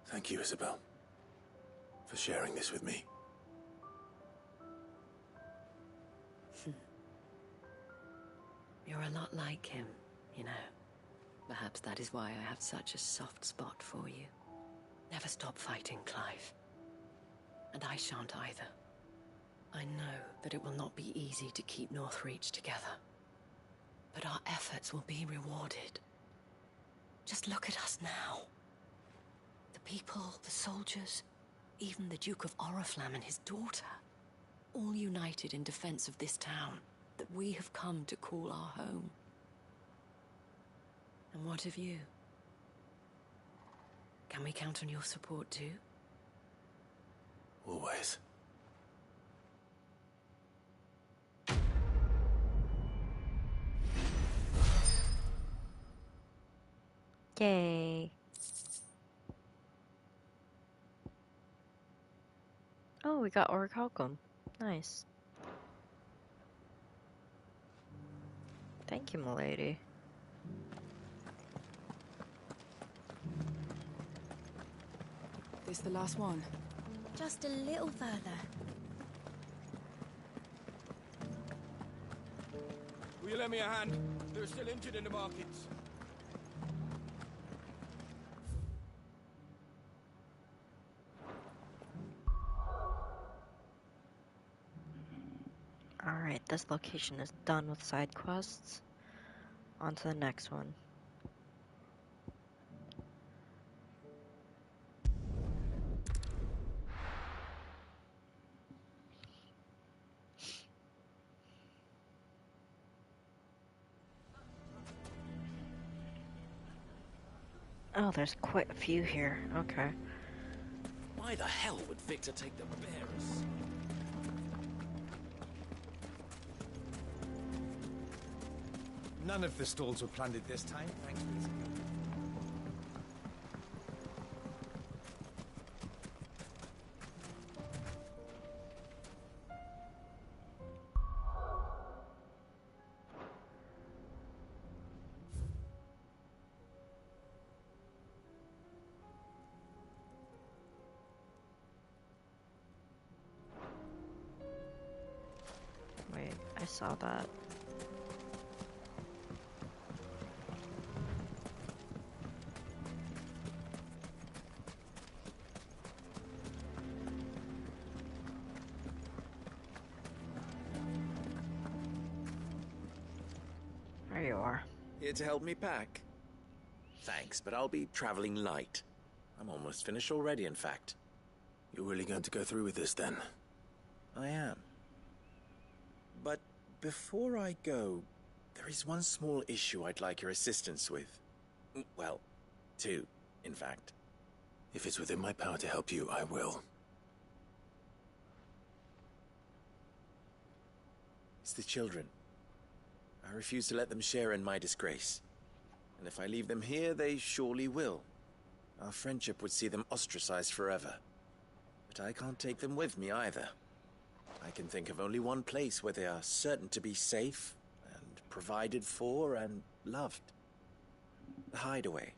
Thank you, Isabel, for sharing this with me. You're a lot like him, you know. Perhaps that is why I have such a soft spot for you. Never stop fighting, Clive. And I shan't either. I know that it will not be easy to keep Northreach together. But our efforts will be rewarded. Just look at us now. The people, the soldiers, even the Duke of Oriflamme and his daughter. All united in defense of this town that we have come to call our home. And what of you? Can we count on your support too? Always. Yay. Oh, we got Orichalcum. Nice. Thank you, milady. This the last one? Just a little further. Will you lend me a hand? They're still injured in the markets. Alright, this location is done with side quests. On to the next one. Oh, there's quite a few here. Okay. Why the hell would Victor take the bearers? None of the stalls were plundered this time, thanks for this. Wait, I saw that. There you are. Here to help me pack? Thanks, but I'll be traveling light. I'm almost finished already, in fact. You're really going to go through with this, then? I am. But before I go, there is one small issue I'd like your assistance with. Well, two, in fact. If it's within my power to help you, I will. It's the children. I refuse to let them share in my disgrace. And if I leave them here, they surely will. Our friendship would see them ostracized forever. But I can't take them with me either. I can think of only one place where they are certain to be safe, and provided for, and loved. The Hideaway.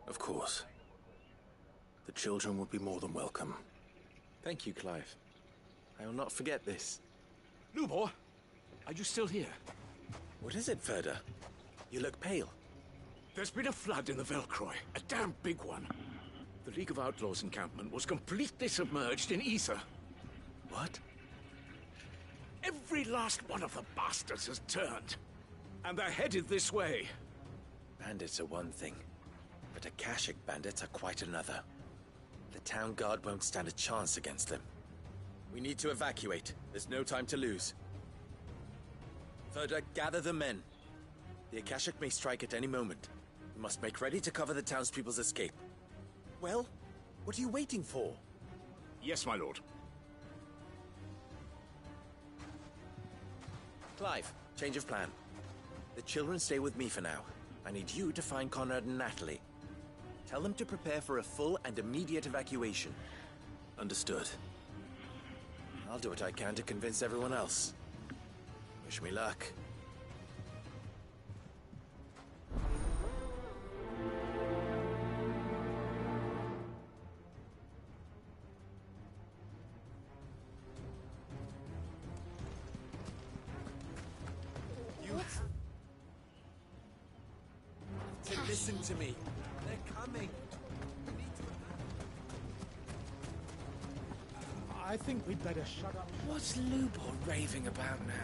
Of course. The children would be more than welcome. Thank you, Clive. I will not forget this. Lubor, are you still here? What is it, Ferda? You look pale. There's been a flood in the Velcroy, a damn big one. The League of Outlaws encampment was completely submerged in ether. What? Every last one of the bastards has turned, and they're headed this way. Bandits are one thing, but Akashic bandits are quite another. The town guard won't stand a chance against them. We need to evacuate. There's no time to lose. Ferda, gather the men. The Akashic may strike at any moment. We must make ready to cover the townspeople's escape. Well, what are you waiting for? Yes, my lord. Clive, change of plan. The children stay with me for now. I need you to find Conrad and Natalie. Tell them to prepare for a full and immediate evacuation. Understood. I'll do what I can to convince everyone else. Wish me luck. Listen to me. They're coming. I think we'd better shut up. What's Lubor raving about now?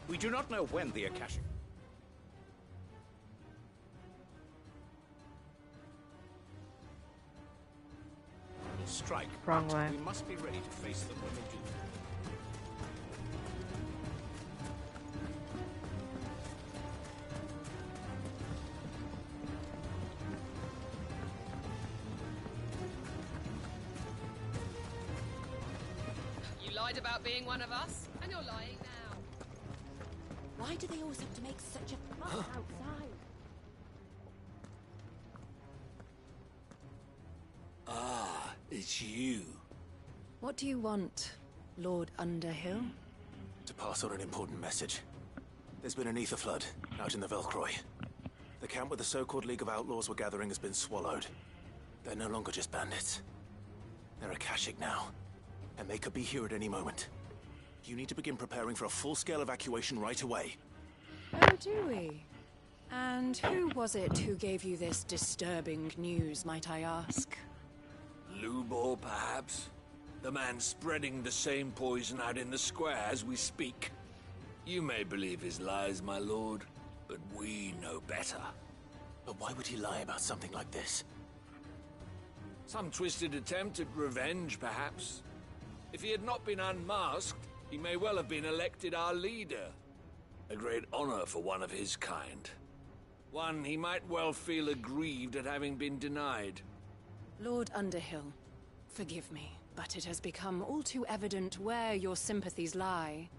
We do not know when the Akashic... strike. Wrong way. We must be ready to face them when they do. You lied about being one of us, and you're lying now. Why do they always have to make such a fuss outside? Ah, it's you. What do you want, Lord Underhill? To pass on an important message. There's been an ether flood out in the Velcroy. The camp where the so-called League of Outlaws were gathering has been swallowed. They're no longer just bandits. They're Akashic now, and they could be here at any moment. You need to begin preparing for a full-scale evacuation right away. Oh, do we? And who was it who gave you this disturbing news, might I ask? Lubor, perhaps? The man spreading the same poison out in the square as we speak. You may believe his lies, my lord, but we know better. But why would he lie about something like this? Some twisted attempt at revenge, perhaps. If he had not been unmasked, he may well have been elected our leader. A great honor for one of his kind. One he might well feel aggrieved at having been denied. Lord Underhill, forgive me, but it has become all too evident where your sympathies lie.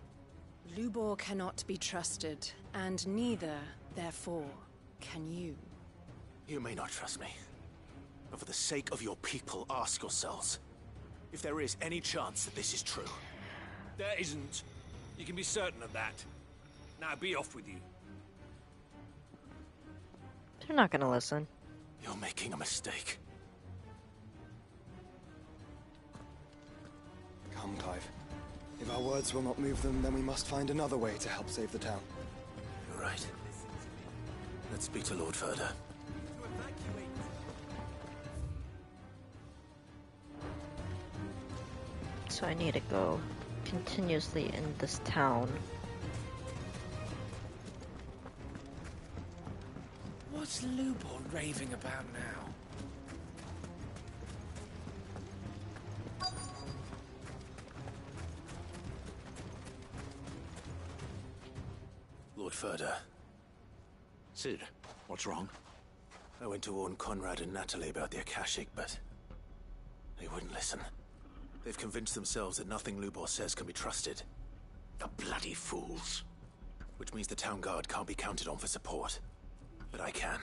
Lubor cannot be trusted, and neither, therefore, can you. You may not trust me, but for the sake of your people, ask yourselves if there is any chance that this is true. There isn't. You can be certain of that. Now be off with you. They're not gonna listen. You're making a mistake. Come, Clive. If our words will not move them, then we must find another way to help save the town. You're right. Let's speak to Lord Ferda. So I need to go continuously in this town. What's Lubor raving about now? Lord Ferda. Sid, what's wrong? I went to warn Conrad and Natalie about the Akashic, but they wouldn't listen. They've convinced themselves that nothing Lubor says can be trusted. The bloody fools. Which means the town guard can't be counted on for support. But I can.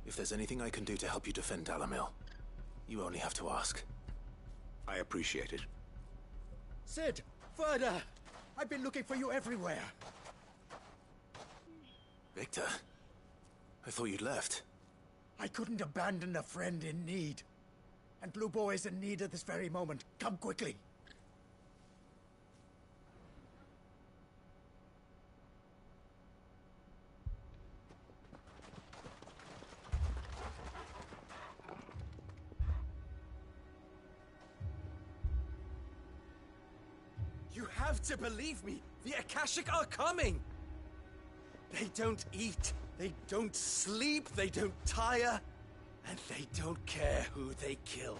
If there's anything I can do to help you defend Dalamil, you only have to ask. I appreciate it. Sid! Ferda! I've been looking for you everywhere. Victor? I thought you'd left. I couldn't abandon a friend in need. And Blue Boar is in need at this very moment. Come quickly. You have to believe me! The Akashic are coming! They don't eat, they don't sleep, they don't tire, and they don't care who they kill.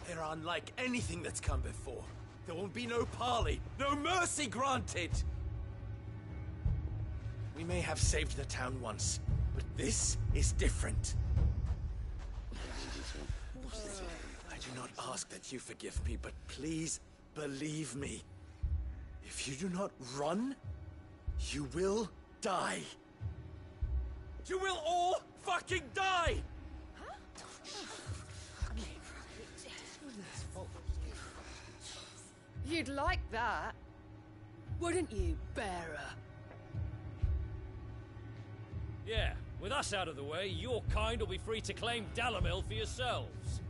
They're unlike anything that's come before. There won't be no parley, no mercy granted! We may have saved the town once, but this is different. I do not ask that you forgive me, but please believe me. If you do not run, you will die. You will all fucking die! You'd like that, wouldn't you, bearer? Yeah, with us out of the way, your kind will be free to claim Dalamil for yourselves.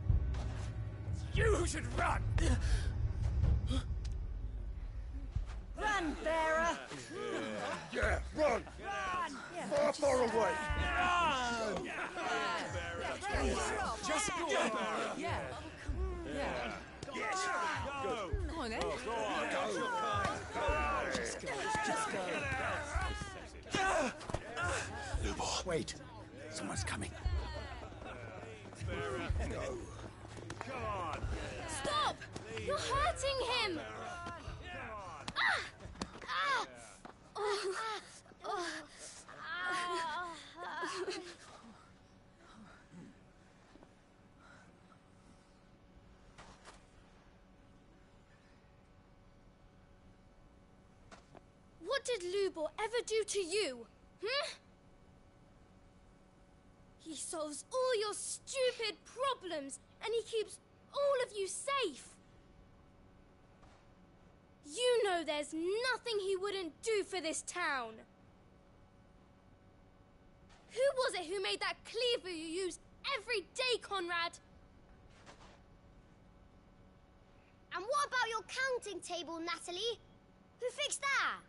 You should run! Run, bearer! Yeah, run! Run! Far away! Run! Just go! Yeah. Yeah. Yes. Go. Come on, then. Go on. Go. Just go. Lubor. Wait. Someone's coming. Go. Come on. Stop! You're hurting him! Ah! Ah! Oh. Oh. What did Lubor ever do to you? He solves all your stupid problems, and he keeps all of you safe. You know there's nothing he wouldn't do for this town. Who was it who made that cleaver you use every day, Conrad? And what about your counting table, Natalie? Who fixed that?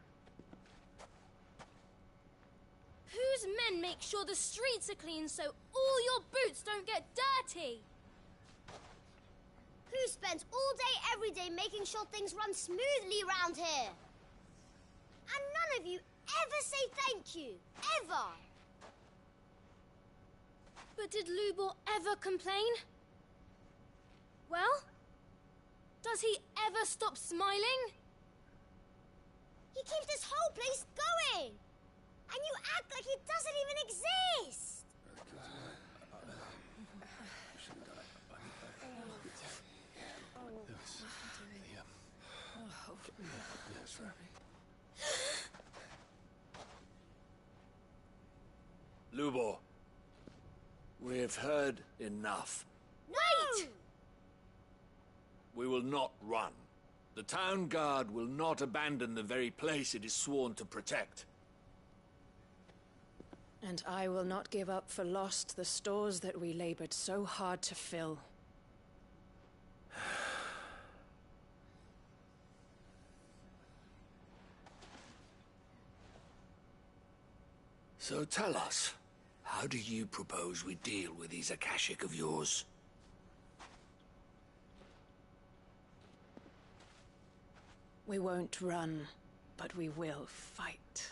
Whose men make sure the streets are clean so all your boots don't get dirty? Who spends all day, every day making sure things run smoothly round here? And none of you ever say thank you. Ever. But did Lubor ever complain? Well, does he ever stop smiling? He keeps this whole place going. And you act like it doesn't even exist! Lubor, we've heard enough. Wait! We will not run. The town guard will not abandon the very place it is sworn to protect. And I will not give up for lost the stores that we labored so hard to fill. So tell us, how do you propose we deal with these Akashic of yours? We won't run, but we will fight.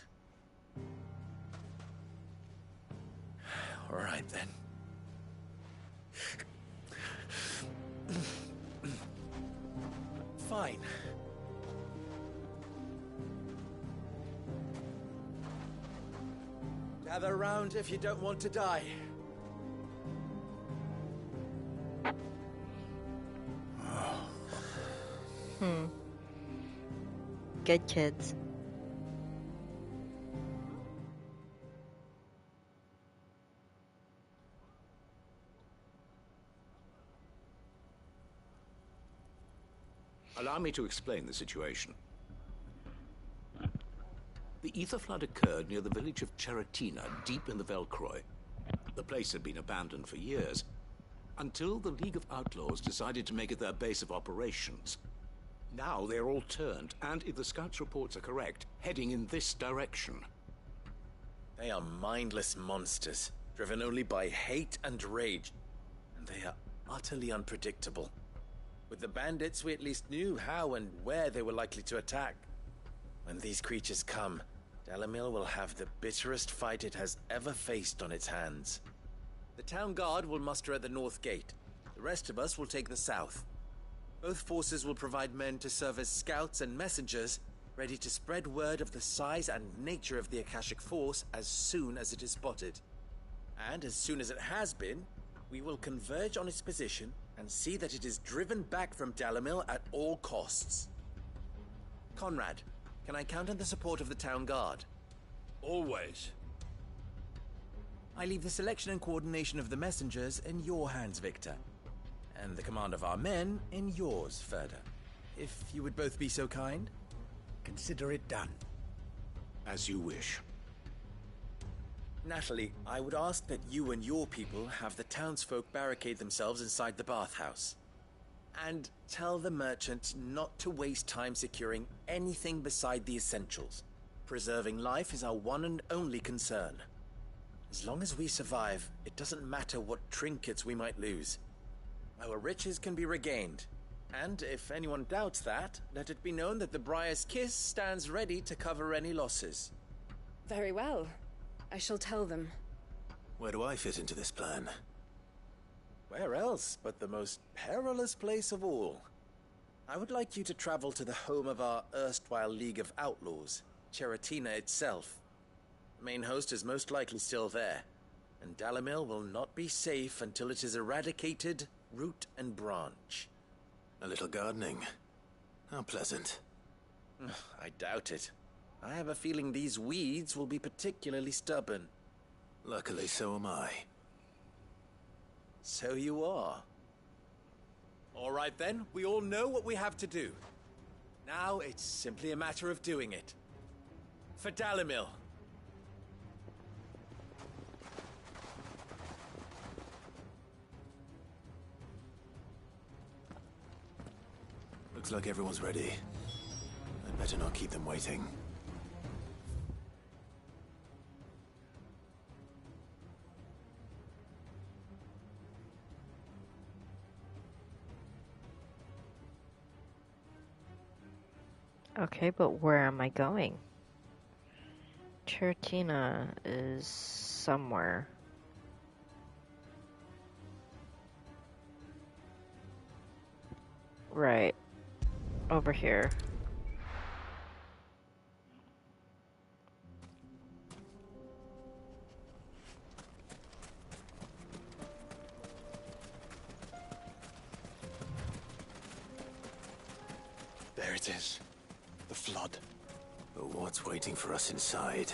All right, then. Fine. Gather round if you don't want to die. Good kids. Allow me to explain the situation. The ether flood occurred near the village of Cheratina, deep in the Velcroy. The place had been abandoned for years, until the League of Outlaws decided to make it their base of operations. Now they're all turned, and if the scouts' reports are correct, heading in this direction. They are mindless monsters, driven only by hate and rage, and they are utterly unpredictable. With the bandits, we at least knew how and where they were likely to attack. When these creatures come, Dalamil will have the bitterest fight it has ever faced on its hands. The town guard will muster at the north gate. The rest of us will take the south. Both forces will provide men to serve as scouts and messengers, ready to spread word of the size and nature of the Akashic Force as soon as it is spotted. And as soon as it has been, we will converge on its position and see that it is driven back from Dalamil at all costs. Conrad, can I count on the support of the town guard? Always. I leave the selection and coordination of the messengers in your hands, Victor. And the command of our men in yours, Ferda. If you would both be so kind. Consider it done. As you wish. Natalie, I would ask that you and your people have the townsfolk barricade themselves inside the bathhouse. And tell the merchant not to waste time securing anything beside the essentials. Preserving life is our one and only concern. As long as we survive, it doesn't matter what trinkets we might lose. Our riches can be regained. And if anyone doubts that, let it be known that the Briar's Kiss stands ready to cover any losses. Very well. I shall tell them. Where do I fit into this plan? Where else but the most perilous place of all? I would like you to travel to the home of our erstwhile League of Outlaws, Cheratina itself. The main host is most likely still there, and Dalamil will not be safe until it is eradicated, root and branch. A little gardening. How pleasant. I doubt it. I have a feeling these weeds will be particularly stubborn. Luckily, so am I. So you are. All right then, we all know what we have to do. Now it's simply a matter of doing it. For Dalamil. Looks like everyone's ready. I'd better not keep them waiting. Okay, but where am I going? Cheratina is somewhere. Right. Over here. There it is. The flood. But what's waiting for us inside?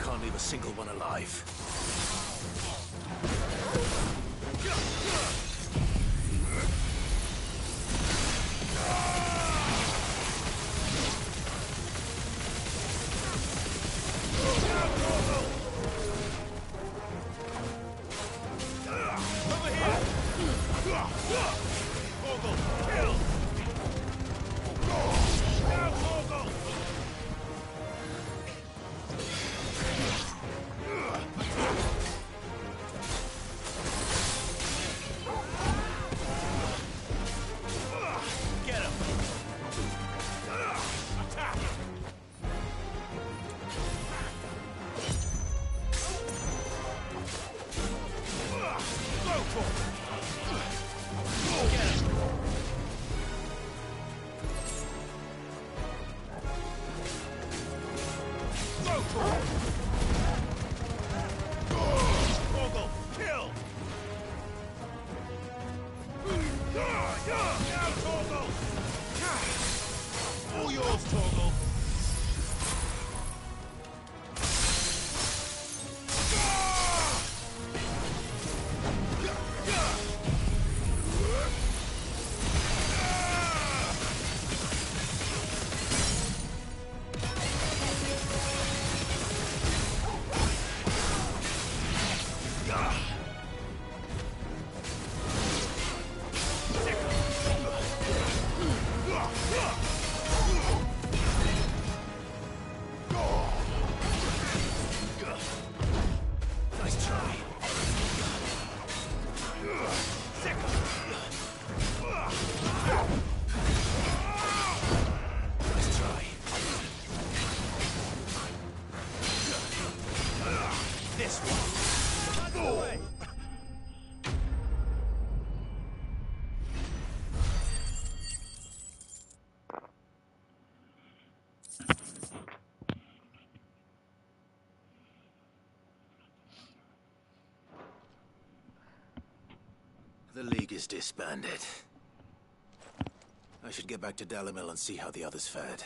Can't leave a single one alive. yours, Torgal. The League is disbanded. I should get back to Dalimil and see how the others fared.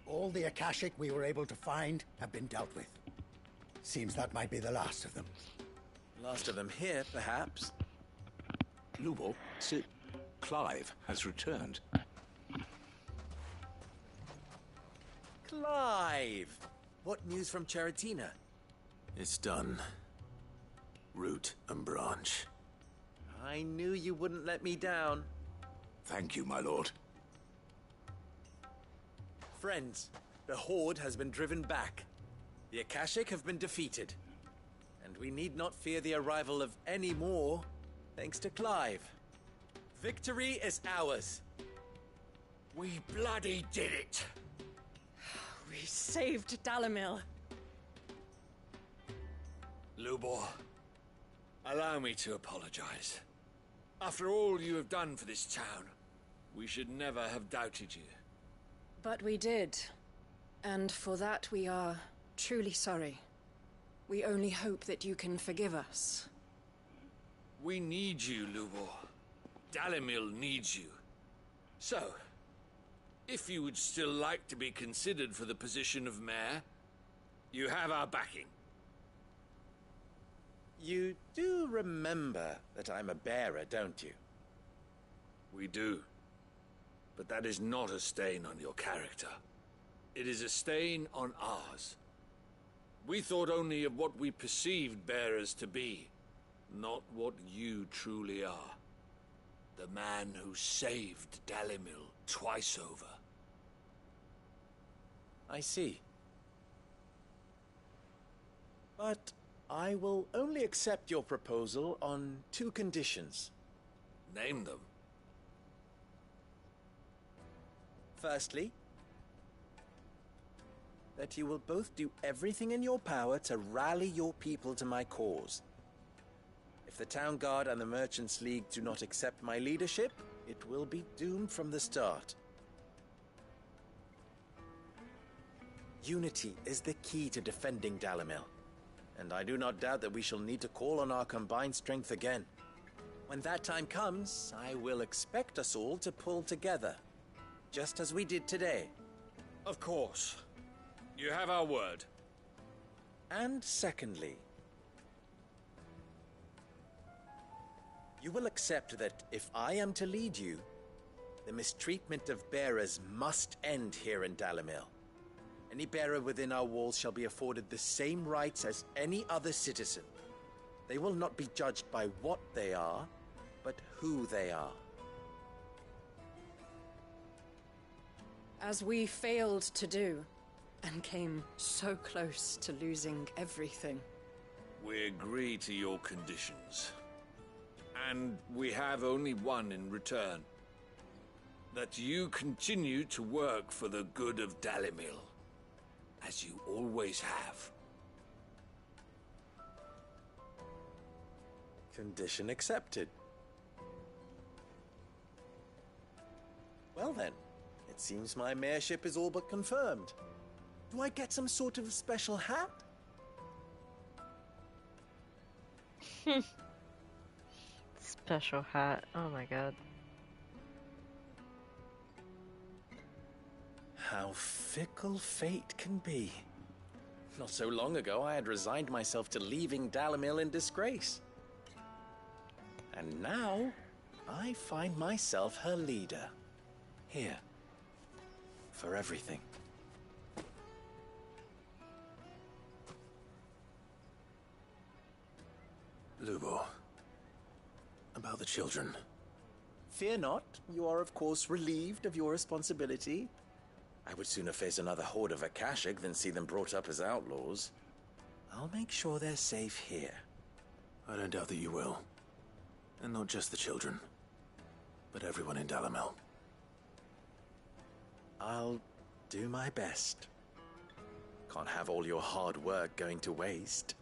All the Akashic we were able to find have been dealt with. Seems that might be the last of them. Last of them here, perhaps. Lubor, Sid, Clive has returned. Clive! What news from Charatina? It's done. Root and branch. I knew you wouldn't let me down. Thank you, my lord. Friends, the Horde has been driven back. The Akashic have been defeated. And we need not fear the arrival of any more, thanks to Clive. Victory is ours. We bloody did it! We saved Dalimil. Lubor, allow me to apologize. After all you have done for this town, we should never have doubted you. But we did. And for that we are truly sorry. We only hope that you can forgive us. We need you, Lubor. Dalimil needs you. So, if you would still like to be considered for the position of mayor, you have our backing. You do remember that I'm a bearer, don't you? We do. But that is not a stain on your character. It is a stain on ours. We thought only of what we perceived bearers to be, not what you truly are. The man who saved Dalimil twice over. I see. But I will only accept your proposal on 2 conditions. Name them. Firstly, that you will both do everything in your power to rally your people to my cause. If the Town Guard and the Merchants League do not accept my leadership, it will be doomed from the start. Unity is the key to defending Dalimil, and I do not doubt that we shall need to call on our combined strength again. When that time comes, I will expect us all to pull together, just as we did today. Of course. You have our word. And secondly, you will accept that if I am to lead you, the mistreatment of bearers must end here in Dalimil. Any bearer within our walls shall be afforded the same rights as any other citizen. They will not be judged by what they are, but who they are. As we failed to do, and came so close to losing everything. We agree to your conditions. And we have only one in return. That you continue to work for the good of Dalimil, as you always have. Condition accepted. Well then, it seems my mayorship is all but confirmed. Do I get some sort of special hat? Special hat. Oh my god. How fickle fate can be. Not so long ago, I had resigned myself to leaving Dalimil in disgrace. And now, I find myself her leader. Here. For everything. Lubo. About the children. Fear not, you are of course relieved of your responsibility. I would sooner face another horde of Akashic than see them brought up as outlaws. I'll make sure they're safe here. I don't doubt that you will. And not just the children, but everyone in Dalimil. I'll do my best. Can't have all your hard work going to waste.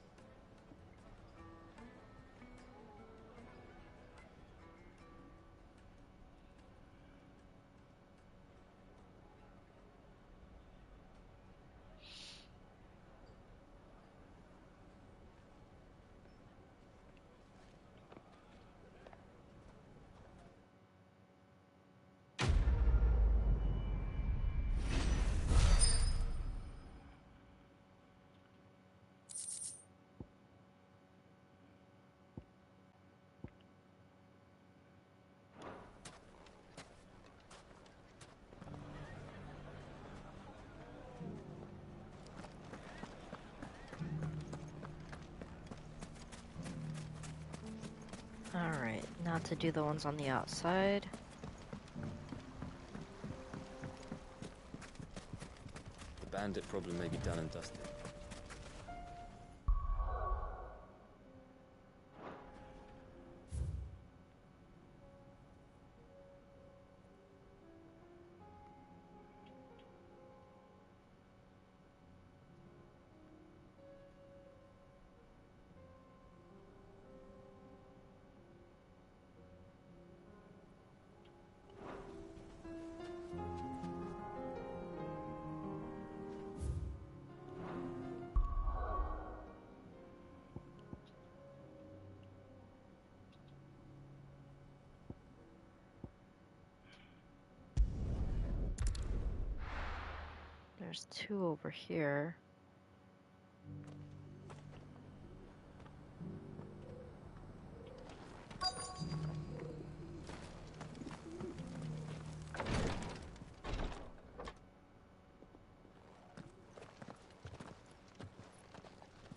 Alright, now to do the ones on the outside. The bandit problem may be done and dusted. There's two over here.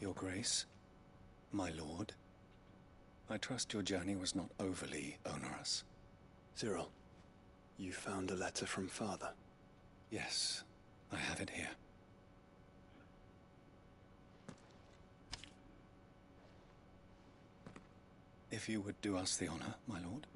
Your Grace, my lord, I trust your journey was not overly onerous. Cyril, you found a letter from Father? Yes, I have it here. If you would do us the honor, my lord.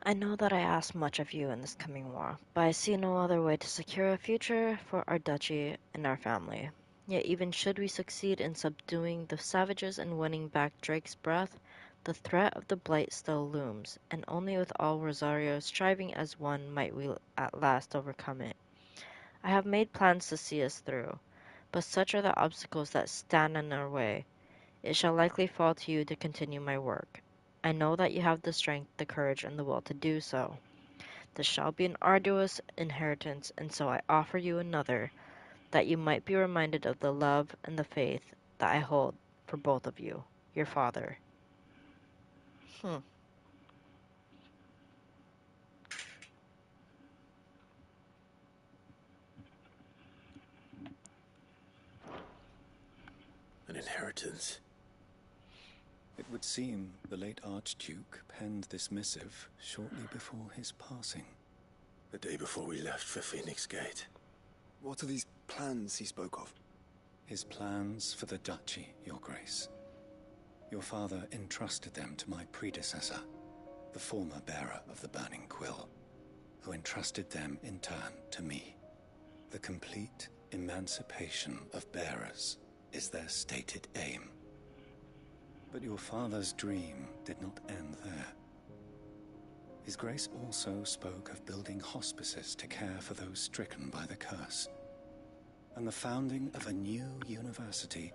I know that I ask much of you in this coming war, but I see no other way to secure a future for our duchy and our family. Yet even should we succeed in subduing the savages and winning back Drake's breath, the threat of the Blight still looms, and only with all Rosario striving as one might we at last overcome it. I have made plans to see us through, but such are the obstacles that stand in our way. It shall likely fall to you to continue my work. I know that you have the strength, the courage, and the will to do so. This shall be an arduous inheritance, and so I offer you another, that you might be reminded of the love and the faith that I hold for both of you, your father. An inheritance. It would seem the late Archduke penned this missive shortly before his passing. The day before we left for Phoenix Gate. What are these plans he spoke of? His plans for the duchy, Your Grace. Your father entrusted them to my predecessor, the former bearer of the Burning Quill. who entrusted them in turn to me. The complete emancipation of bearers is their stated aim. But your father's dream did not end there. His Grace also spoke of building hospices to care for those stricken by the curse, and the founding of a new university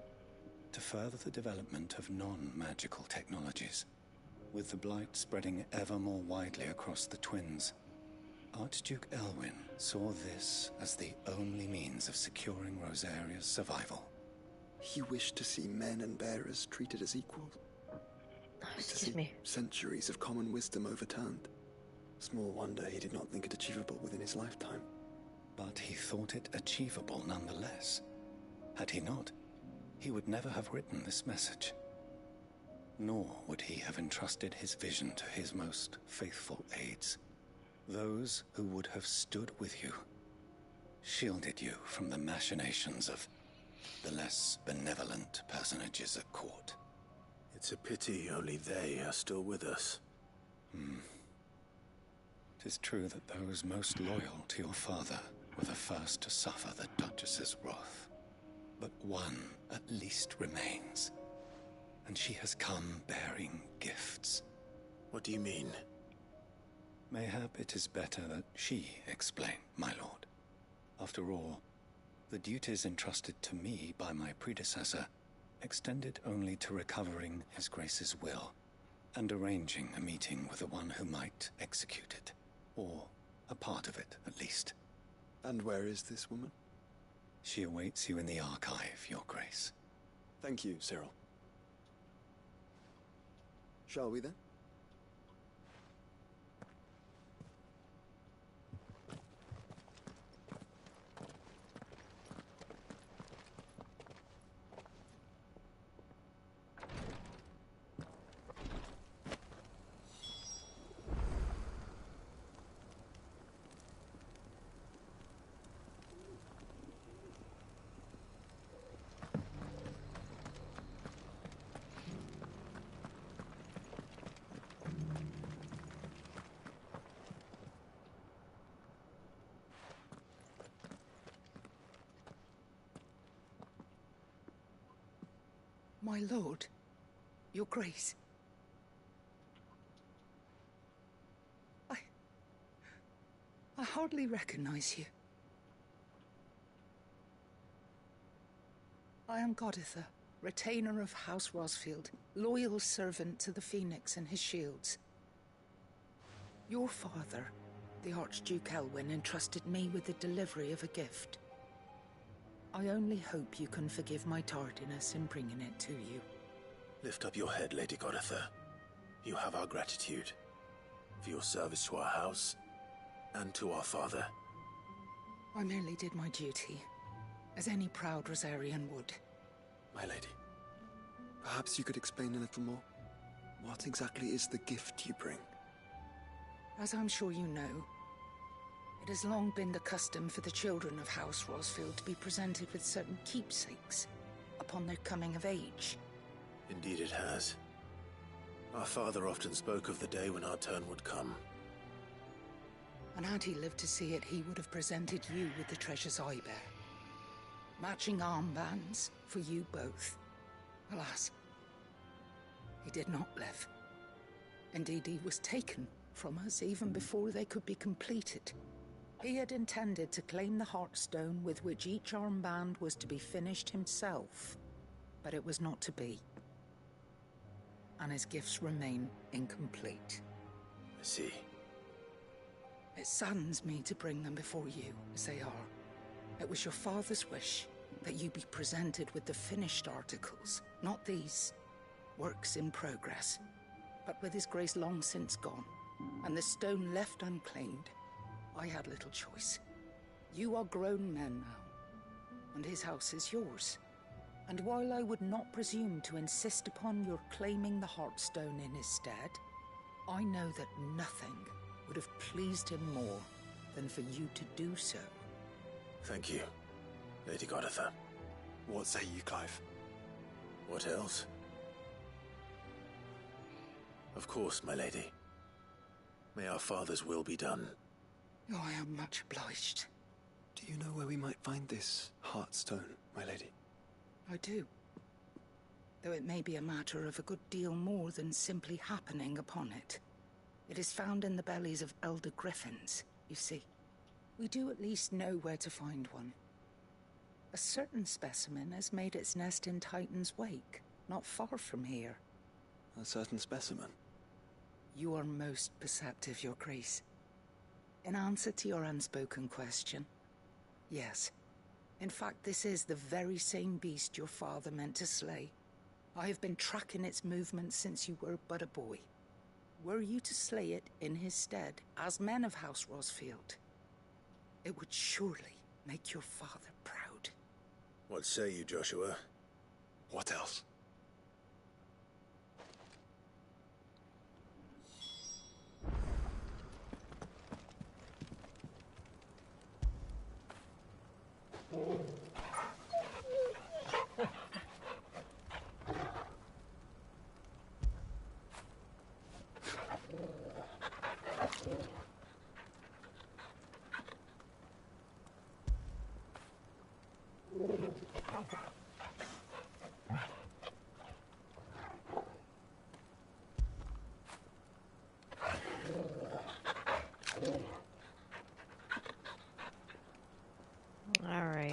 to further the development of non-magical technologies. With the blight spreading ever more widely across the twins, Archduke Elwyn saw this as the only means of securing Roseiryu's survival. He wished to see men and bearers treated as equals. Excuse me. Centuries of common wisdom overturned. Small wonder he did not think it achievable within his lifetime. But he thought it achievable nonetheless. Had he not, he would never have written this message. Nor would he have entrusted his vision to his most faithful aides, those who would have stood with you, shielded you from the machinations of the less benevolent personages at court. It's a pity only they are still with us. It is true that those most loyal to your father were the first to suffer the Duchess's wrath. But one at least remains, and she has come bearing gifts. What do you mean? Mayhap it is better that she explain, my lord. After all, the duties entrusted to me by my predecessor extended only to recovering His Grace's will and arranging a meeting with the one who might execute it, or a part of it at least. And where is this woman? She awaits you in the archive, Your Grace. Thank you, Cyril. Shall we then? My lord, Your Grace. I hardly recognize you. I am Goditha, retainer of House Rosfield, loyal servant to the Phoenix and his shields. Your father, the Archduke Elwyn, entrusted me with the delivery of a gift. I only hope you can forgive my tardiness in bringing it to you. Lift up your head, Lady Goditha. You have our gratitude for your service to our house and to our father. I merely did my duty, as any proud Roseirian would. My lady, perhaps you could explain a little more? What exactly is the gift you bring? As I'm sure you know, it has long been the custom for the children of House Rosfield to be presented with certain keepsakes upon their coming of age. Indeed it has. Our father often spoke of the day when our turn would come. And had he lived to see it, he would have presented you with the treasures I bear. Matching armbands for you both. Alas, he did not live. Indeed, he was taken from us even before they could be completed. He had intended to claim the Heartstone with which each armband was to be finished himself, but it was not to be. And his gifts remain incomplete. I see. It saddens me to bring them before you, as they are. It was your father's wish that you be presented with the finished articles, not these works in progress. But with his grace long since gone, and the stone left unclaimed, I had little choice. You are grown men now, and his house is yours. And while I would not presume to insist upon your claiming the Heartstone in his stead, I know that nothing would have pleased him more than for you to do so. Thank you, Lady Goditha. What say you, Clive? What else? Of course, my lady. May our father's will be done. Oh, I am much obliged. Do you know where we might find this Heartstone, my lady? I do. Though it may be a matter of a good deal more than simply happening upon it. It is found in the bellies of elder griffins, you see. We do at least know where to find one. A certain specimen has made its nest in Titan's Wake, not far from here. A certain specimen? You are most perceptive, Your Grace. In answer to your unspoken question, yes. In fact, this is the very same beast your father meant to slay. I have been tracking its movements since you were but a boy. Were you to slay it in his stead, as men of House Rosfield, it would surely make your father proud. What say you, Joshua? What else?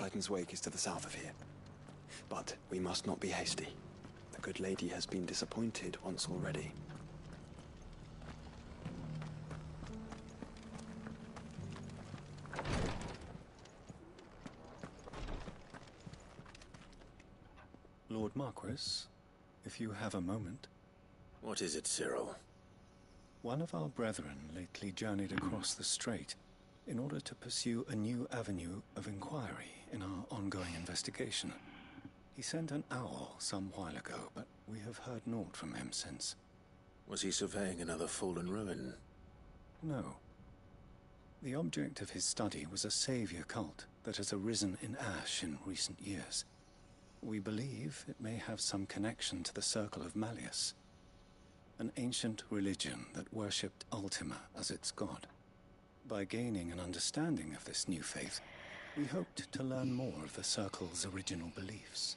Titan's Wake is to the south of here. But we must not be hasty. The good lady has been disappointed once already. Lord Marquis, if you have a moment. What is it, Cyril? One of our brethren lately journeyed across the strait in order to pursue a new avenue of inquiry in our ongoing investigation. He sent an owl some while ago, but we have heard naught from him since. Was he surveying another fallen ruin? No. The object of his study was a savior cult that has arisen in Ash in recent years. We believe it may have some connection to the Circle of Malleus, an ancient religion that worshipped Ultima as its god. By gaining an understanding of this new faith, we hoped to learn more of the Circle's original beliefs.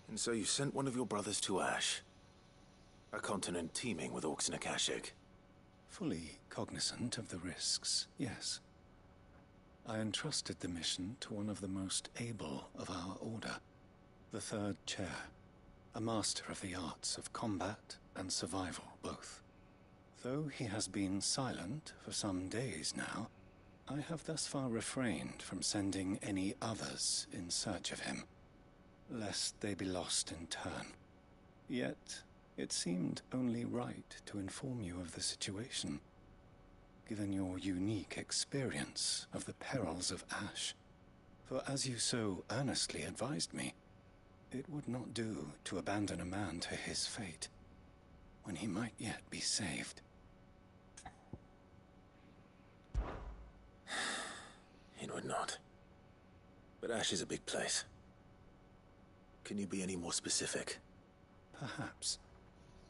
And so you sent one of your brothers to Ash? A continent teeming with orcs and Akashic? Fully cognizant of the risks, yes. I entrusted the mission to one of the most able of our order, the Third Chair, a master of the arts of combat and survival both. Though he has been silent for some days now, I have thus far refrained from sending any others in search of him, lest they be lost in turn. Yet, it seemed only right to inform you of the situation, given your unique experience of the perils of Ash. For as you so earnestly advised me, it would not do to abandon a man to his fate, when he might yet be saved. It would not. But Ash is a big place. Can you be any more specific? Perhaps.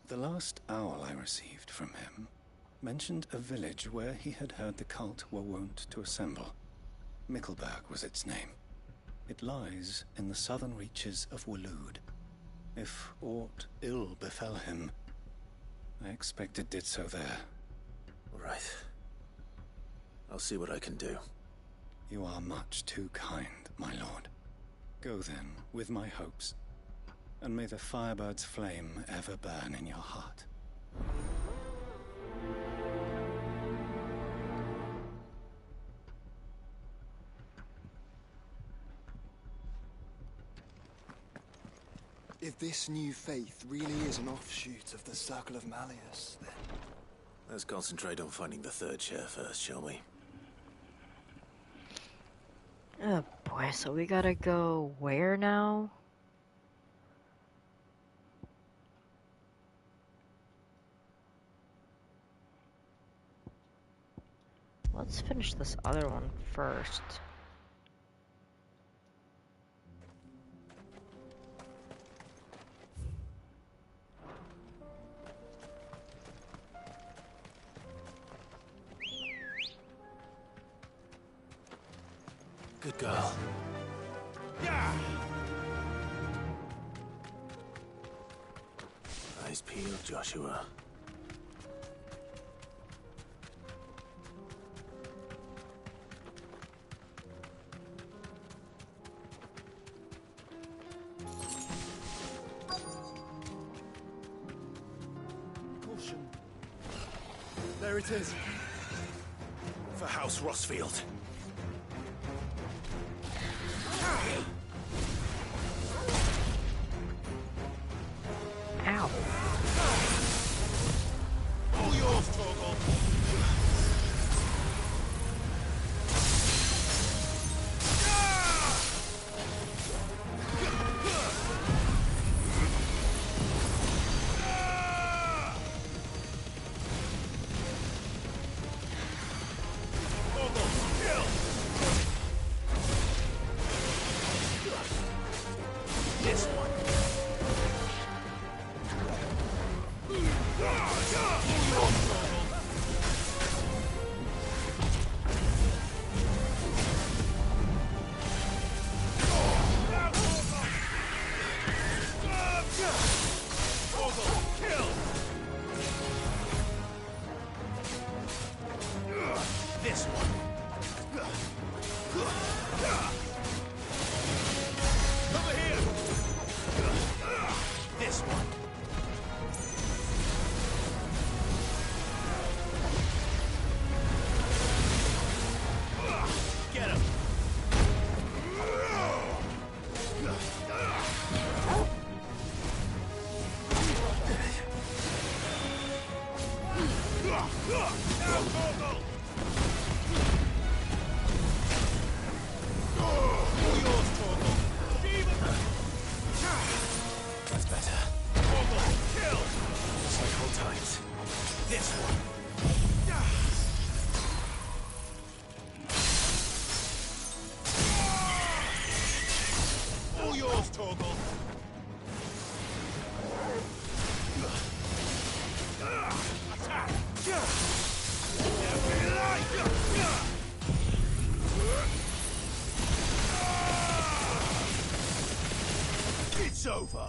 The last owl I received from him mentioned a village where he had heard the cult were wont to assemble. Mickleburg was its name. It lies in the southern reaches of Waloed. If aught ill befell him, I expect it did so there. Right. I'll see what I can do. You are much too kind, my lord. Go then, with my hopes, and may the Firebird's flame ever burn in your heart. If this new faith really is an offshoot of the Circle of Malleus, then... Let's concentrate on finding the Third Chair first, shall we? Oh boy, so we gotta go where now? Let's finish this other one first. Good girl. Eyes peeled, Joshua. Caution. There it is. For House Rossfield. Ow. All yours, Torgal. This one. This one. Over here. This one. Get him. That's better. Kill! Just like old times. This one. All yours, Torgal. Attack! It's over.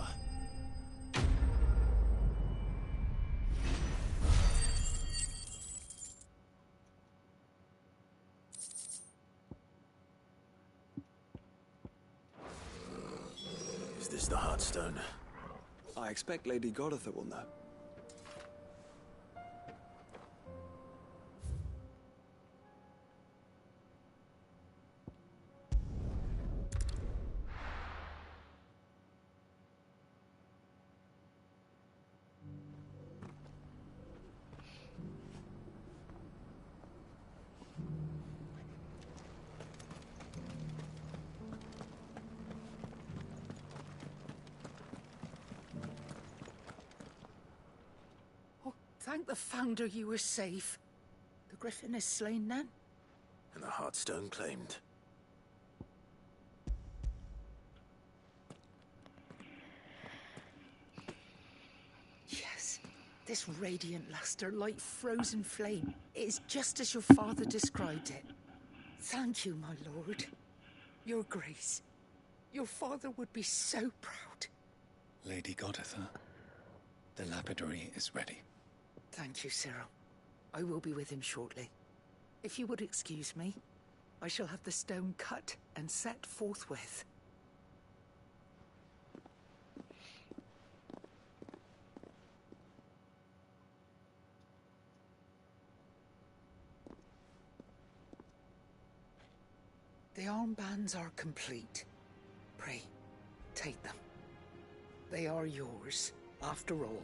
Is this the Heartstone? I expect Lady Goditha will know. Thank the Founder you were safe. The Griffin is slain then? And the Heartstone claimed. Yes. This radiant luster, like frozen flame, it is just as your father described it. Thank you, my lord. Your Grace. Your father would be so proud. Lady Goditha, the lapidary is ready. Thank you, Cyril. I will be with him shortly. If you would excuse me, I shall have the stone cut and set forthwith. The armbands are complete. Pray, take them. They are yours, after all.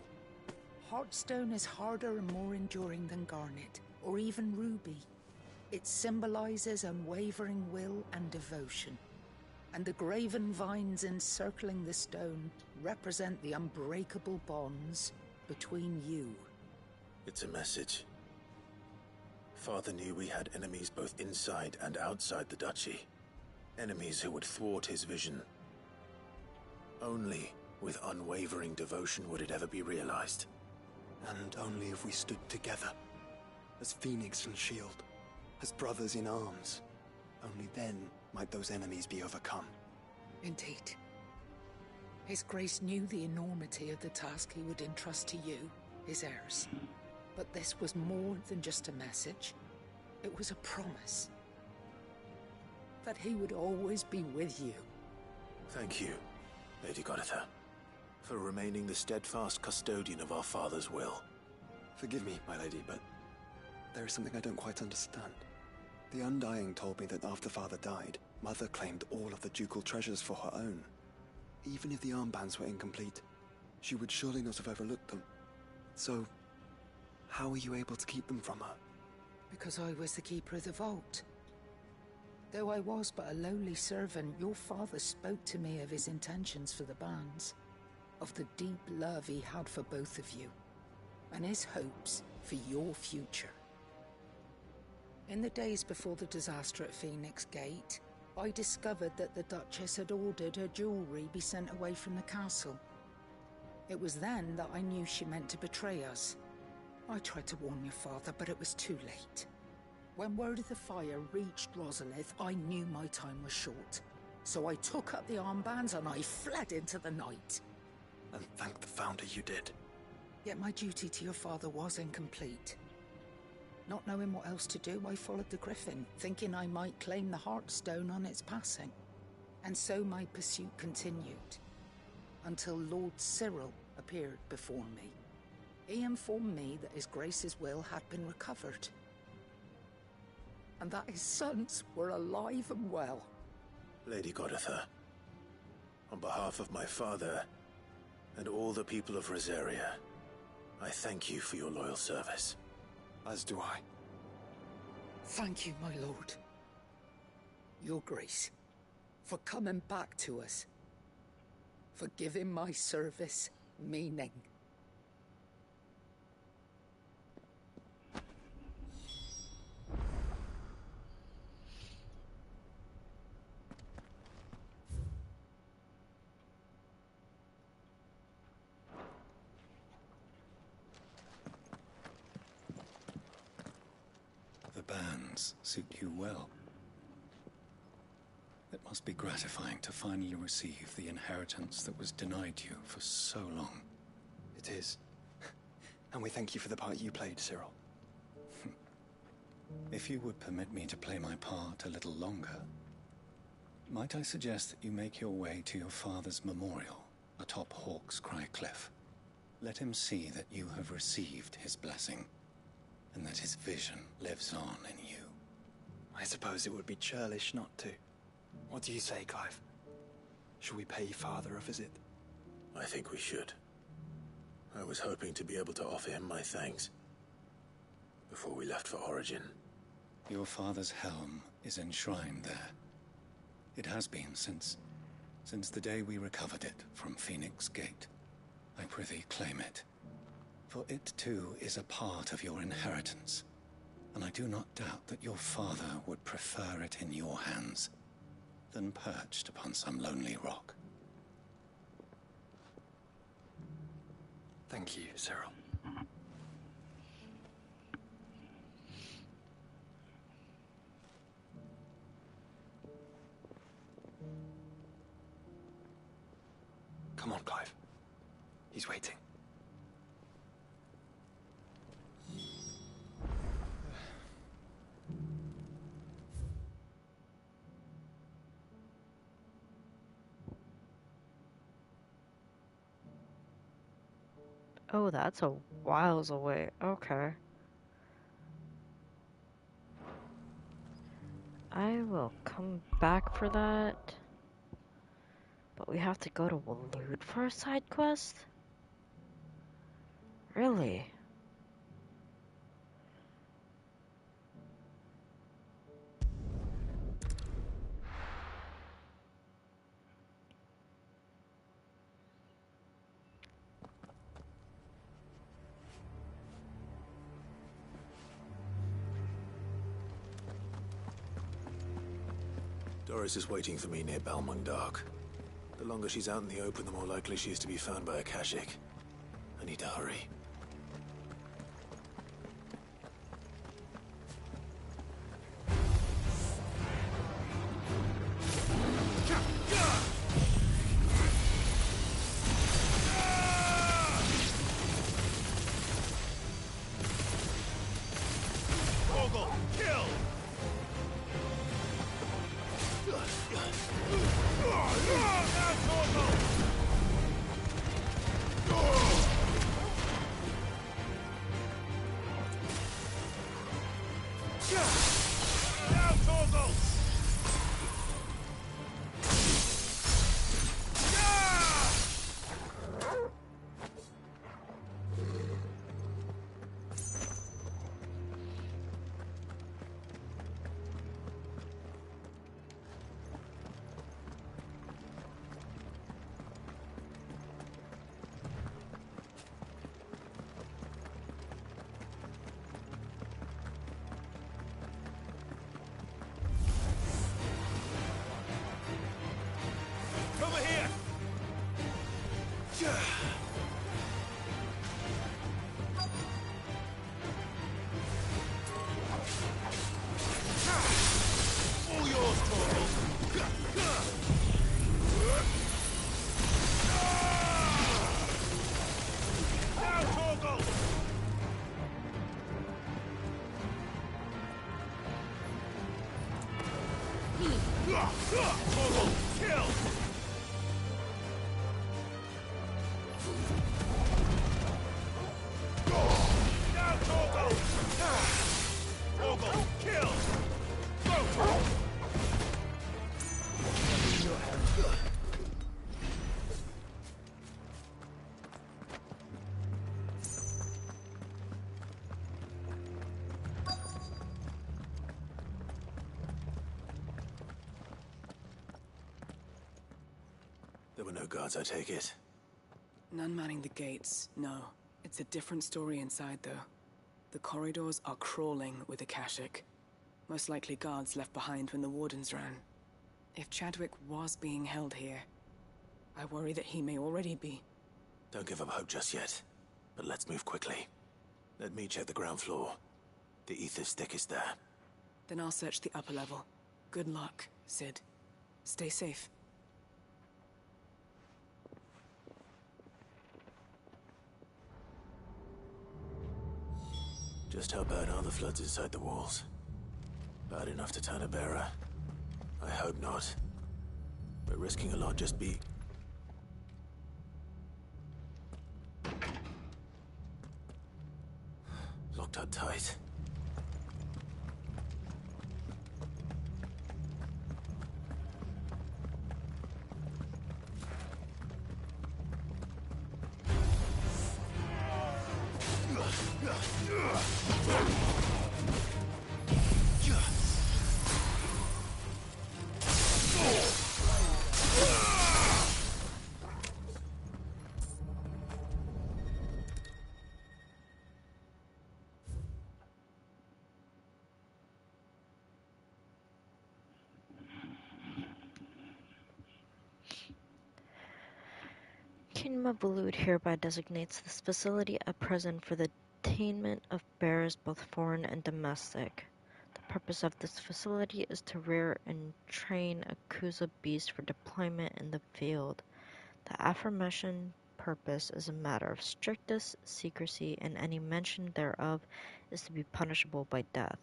Heartstone is harder and more enduring than garnet, or even ruby. It symbolizes unwavering will and devotion. And the graven vines encircling the stone represent the unbreakable bonds between you. It's a message. Father knew we had enemies both inside and outside the duchy. Enemies who would thwart his vision. Only with unwavering devotion would it ever be realized. And only if we stood together, as Phoenix and Shield, as brothers in arms, only then might those enemies be overcome. Indeed. His Grace knew the enormity of the task he would entrust to you, his heirs. But this was more than just a message. It was a promise. That he would always be with you. Thank you, Lady Goditha, for remaining the steadfast custodian of our father's will. Forgive me, my lady, but there is something I don't quite understand. The Undying told me that after Father died, Mother claimed all of the ducal treasures for her own. Even if the armbands were incomplete, she would surely not have overlooked them. So, how were you able to keep them from her? Because I was the keeper of the vault. Though I was but a lowly servant, your father spoke to me of his intentions for the bands, of the deep love he had for both of you, and his hopes for your future. In the days before the disaster at Phoenix Gate, I discovered that the Duchess had ordered her jewelry be sent away from the castle. It was then that I knew she meant to betray us. I tried to warn your father, but it was too late. When word of the fire reached Rosalith, I knew my time was short. So I took up the armbands and I fled into the night. And thank the Founder you did. Yet my duty to your father was incomplete. Not knowing what else to do, I followed the Griffin, thinking I might claim the Heartstone on its passing. And so my pursuit continued, until Lord Cyril appeared before me. He informed me that His Grace's will had been recovered, and that his sons were alive and well. Lady Goditha, on behalf of my father and all the people of Roseiryu, I thank you for your loyal service. As do I. Thank you, my lord. Your Grace, for coming back to us, for giving my service meaning. The bands suit you well. It must be gratifying to finally receive the inheritance that was denied you for so long. It is. And we thank you for the part you played, Cyril. If you would permit me to play my part a little longer, might I suggest that you make your way to your father's memorial atop Hawk's Cry Cliff? Let him see that you have received his blessing, and that his vision lives on in you. I suppose it would be churlish not to. What do you say, Clive? Shall we pay Father a visit? I think we should. I was hoping to be able to offer him my thanks before we left for Origin. Your father's helm is enshrined there. It has been since the day we recovered it from Phoenix Gate. I prithee claim it, for it too is a part of your inheritance, and I do not doubt that your father would prefer it in your hands than perched upon some lonely rock. Thank you, Cyril. Come on, Clive. He's waiting. Oh, that's a whiles away. Okay. I will come back for that. But we have to go to Waloed for a side quest? Really? Doris is waiting for me near Balmung Dark. The longer she's out in the open, the more likely she is to be found by Akashic. I need to hurry. Over here! All yours, Torgal! Now, Torgal! Torgal, kill! Now, Torgal! Torgal, kill! Go, Torgal! There were no guards, I take it. None manning the gates, no. It's a different story inside, though. The corridors are crawling with Akashic. Most likely guards left behind when the Wardens ran. If Chadwick was being held here, I worry that he may already be. Don't give up hope just yet. But let's move quickly. Let me check the ground floor. The ether stick is there. Then I'll search the upper level. Good luck, Sid. Stay safe. Just how bad are the floods inside the walls? Bad enough to turn a bearer? I hope not. We're risking a lot just be... Locked up tight. King Mabulut hereby designates this facility a prison for the detainment of bearers both foreign and domestic. The purpose of this facility is to rear and train a Kuza beast for deployment in the field. The aforementioned purpose is a matter of strictest secrecy, and any mention thereof is to be punishable by death.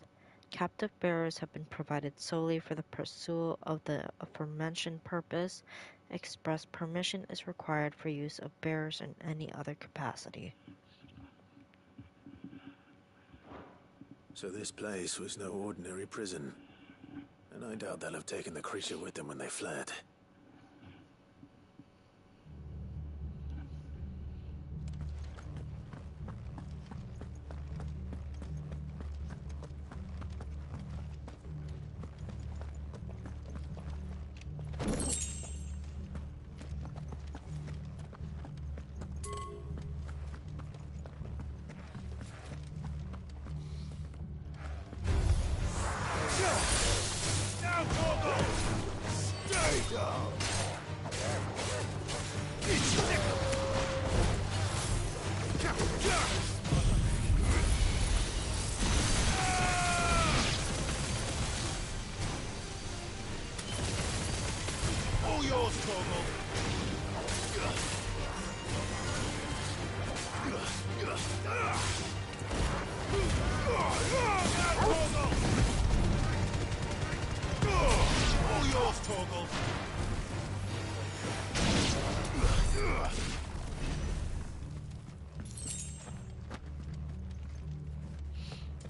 Captive bearers have been provided solely for the pursuit of the aforementioned purpose. Express permission is required for use of bearers in any other capacity. So this place was no ordinary prison. And I doubt they'll have taken the creature with them when they fled. All yours, Torgal! All yours, Torgal!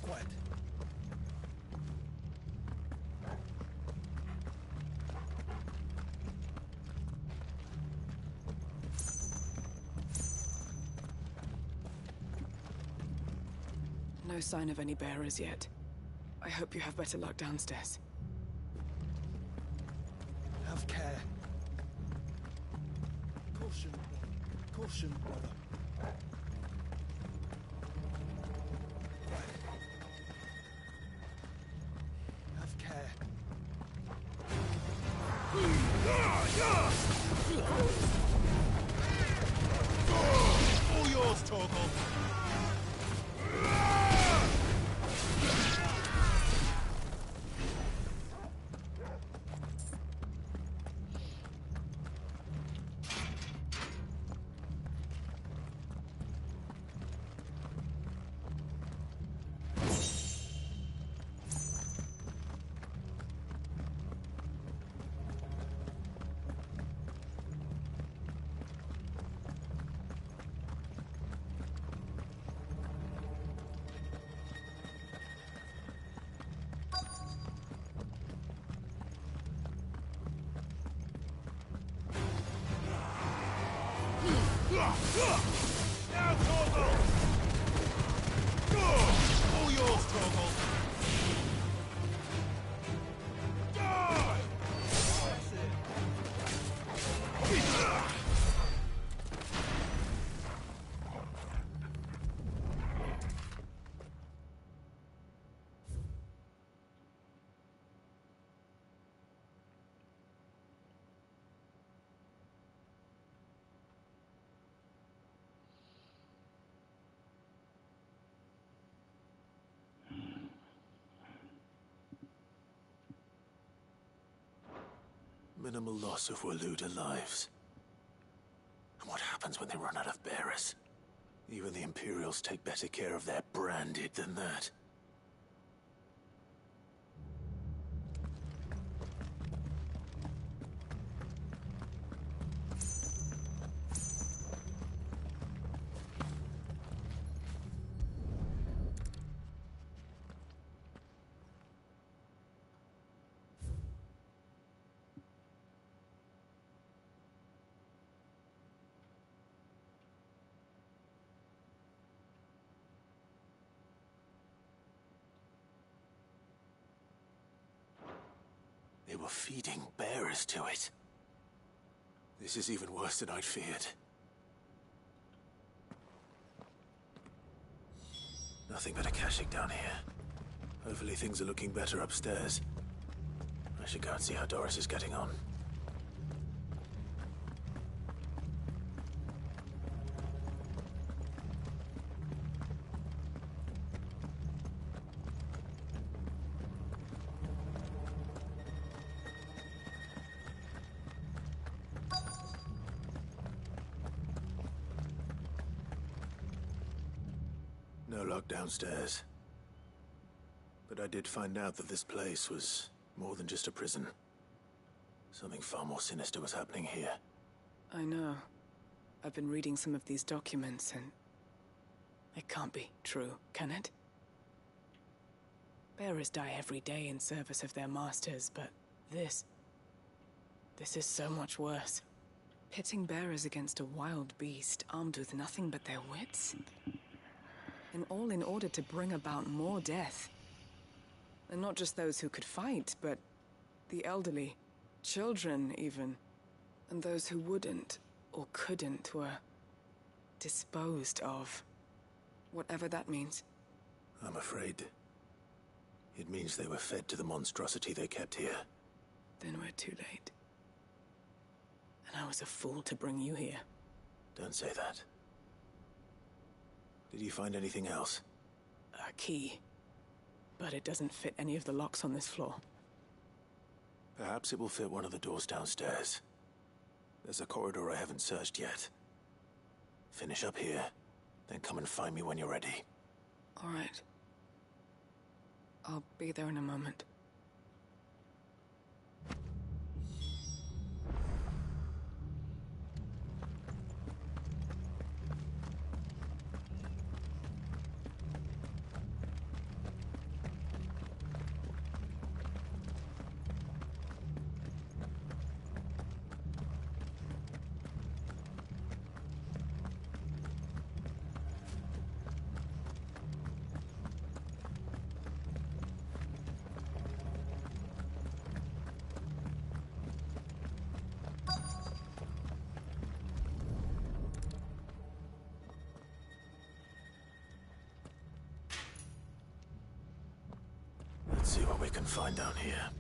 Quiet. No sign of any bearers yet. I hope you have better luck downstairs. Have care. Caution. Caution, brother. Have care. All yours, Torgal! Now, Torgal! All yours, Torgal! Die! That's it. Minimal loss of Waluda lives. And what happens when they run out of bearers? Even the Imperials take better care of their branded than that. They were feeding bearers to it. This is even worse than I'd feared. Nothing but Akashic down here. Hopefully things are looking better upstairs. I should go and see how Doris is getting on. No luck downstairs. But I did find out that this place was more than just a prison. Something far more sinister was happening here. I know. I've been reading some of these documents and... it can't be true, can it? Bearers die every day in service of their masters, but this is so much worse. Pitting bearers against a wild beast armed with nothing but their wits? And all in order to bring about more death. And not just those who could fight, but the elderly, children even. And those who wouldn't or couldn't were disposed of. Whatever that means. I'm afraid it means they were fed to the monstrosity they kept here. Then we're too late. And I was a fool to bring you here. Don't say that. Did you find anything else? A key. But it doesn't fit any of the locks on this floor. Perhaps it will fit one of the doors downstairs. There's a corridor I haven't searched yet. Finish up here, then come and find me when you're ready. All right. I'll be there in a moment. I can find down here.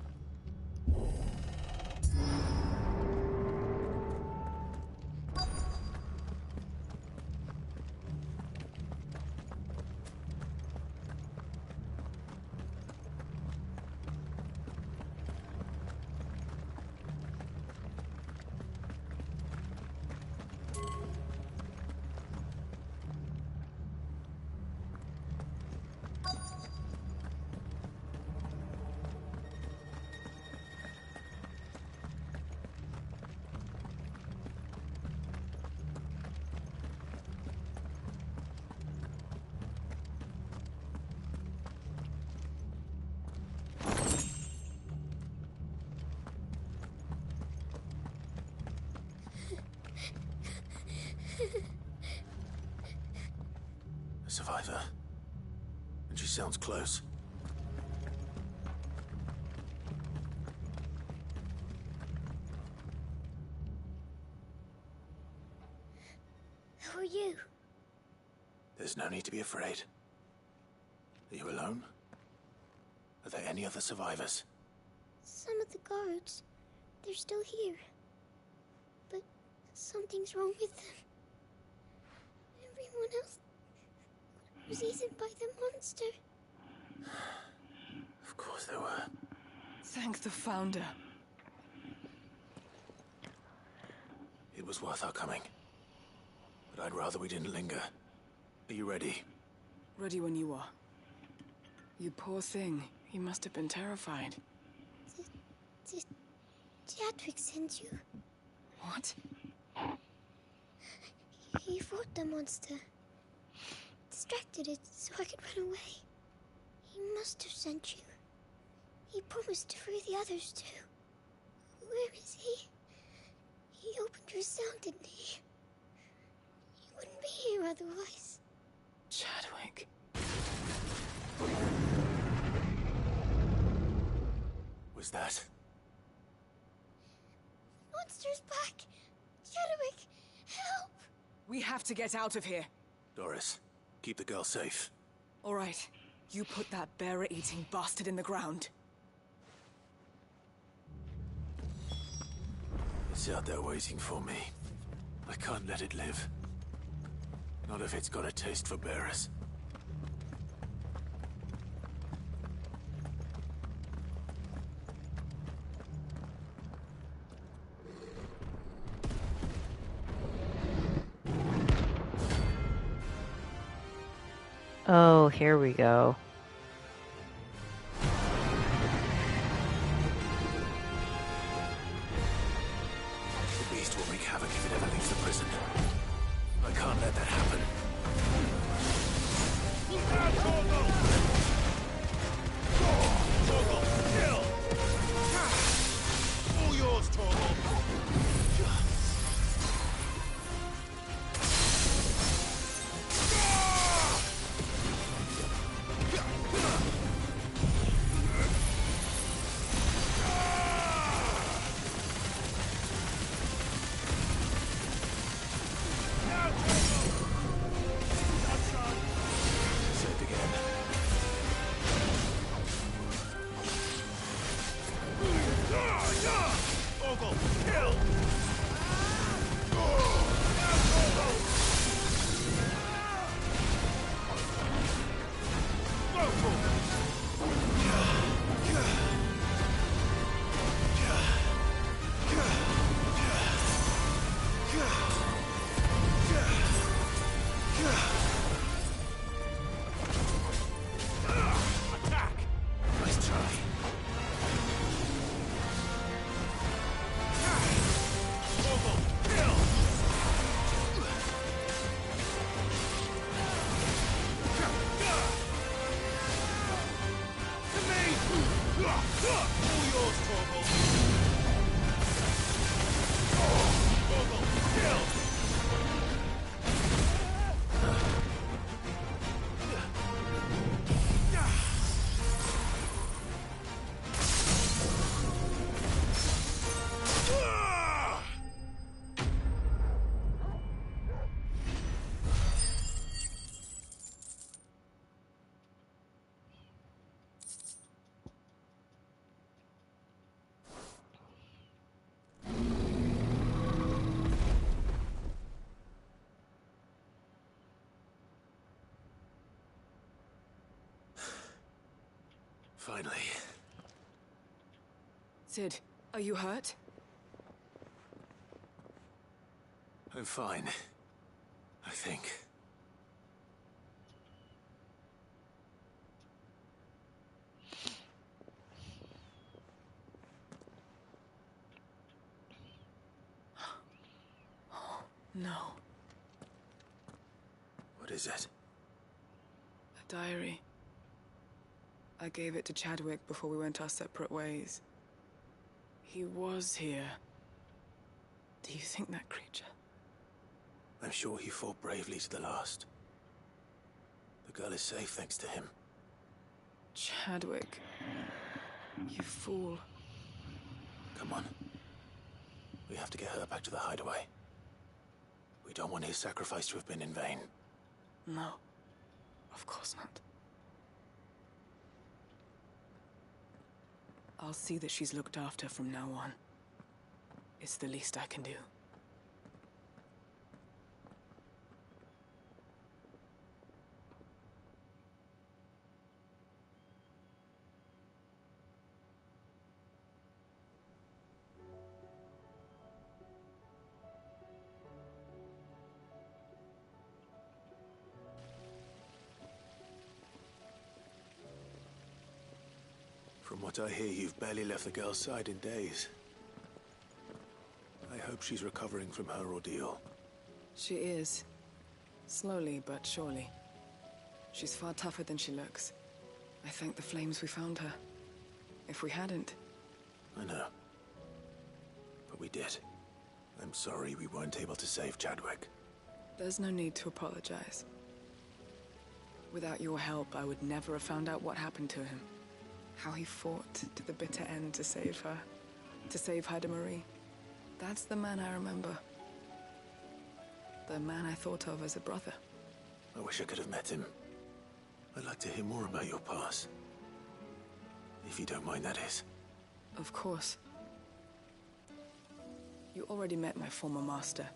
A survivor. And she sounds close. Who are you? There's no need to be afraid. Are you alone? Are there any other survivors? Some of the guards. They're still here. But something's wrong with them. Everyone else was eaten by the monster. Of course there were. Thank the Founder. It was worth our coming. But I'd rather we didn't linger. Are you ready? Ready when you are. You poor thing. He must have been terrified. Did Chadwick send you? What? He fought the monster. Distracted it so I could run away. He must have sent you. He promised to free the others too. Where is he? He opened your cell, didn't he? He wouldn't be here otherwise. Chadwick. Was that? Monster's back! Chadwick, help! We have to get out of here. Doris, keep the girl safe. All right. You put that bearer-eating bastard in the ground. It's out there waiting for me. I can't let it live. Not if it's got a taste for bearers. Oh, here we go. The beast will wreak havoc if it ever leaves the prison. I can't let that happen. Look out, Torgal! Torgal, kill! All yours, Torgal! Now, Torgal! Finally. Sid, are you hurt? I'm fine. I think. No. What is it? A diary. I gave it to Chadwick before we went our separate ways. He was here. Do you think that creature? I'm sure he fought bravely to the last. The girl is safe thanks to him. Chadwick. You fool. Come on. We have to get her back to the hideaway. We don't want his sacrifice to have been in vain. No. Of course not. I'll see that she's looked after from now on. It's the least I can do. From what I hear, you've barely left the girl's side in days. I hope she's recovering from her ordeal. She is. Slowly but surely. She's far tougher than she looks. I thank the flames we found her. If we hadn't... I know. But we did. I'm sorry we weren't able to save Chadwick. There's no need to apologize. Without your help, I would never have found out what happened to him. How he fought to the bitter end to save her. To save Haida Marie. That's the man I remember. The man I thought of as a brother. I wish I could have met him. I'd like to hear more about your past. If you don't mind, that is. Of course. You already met my former master.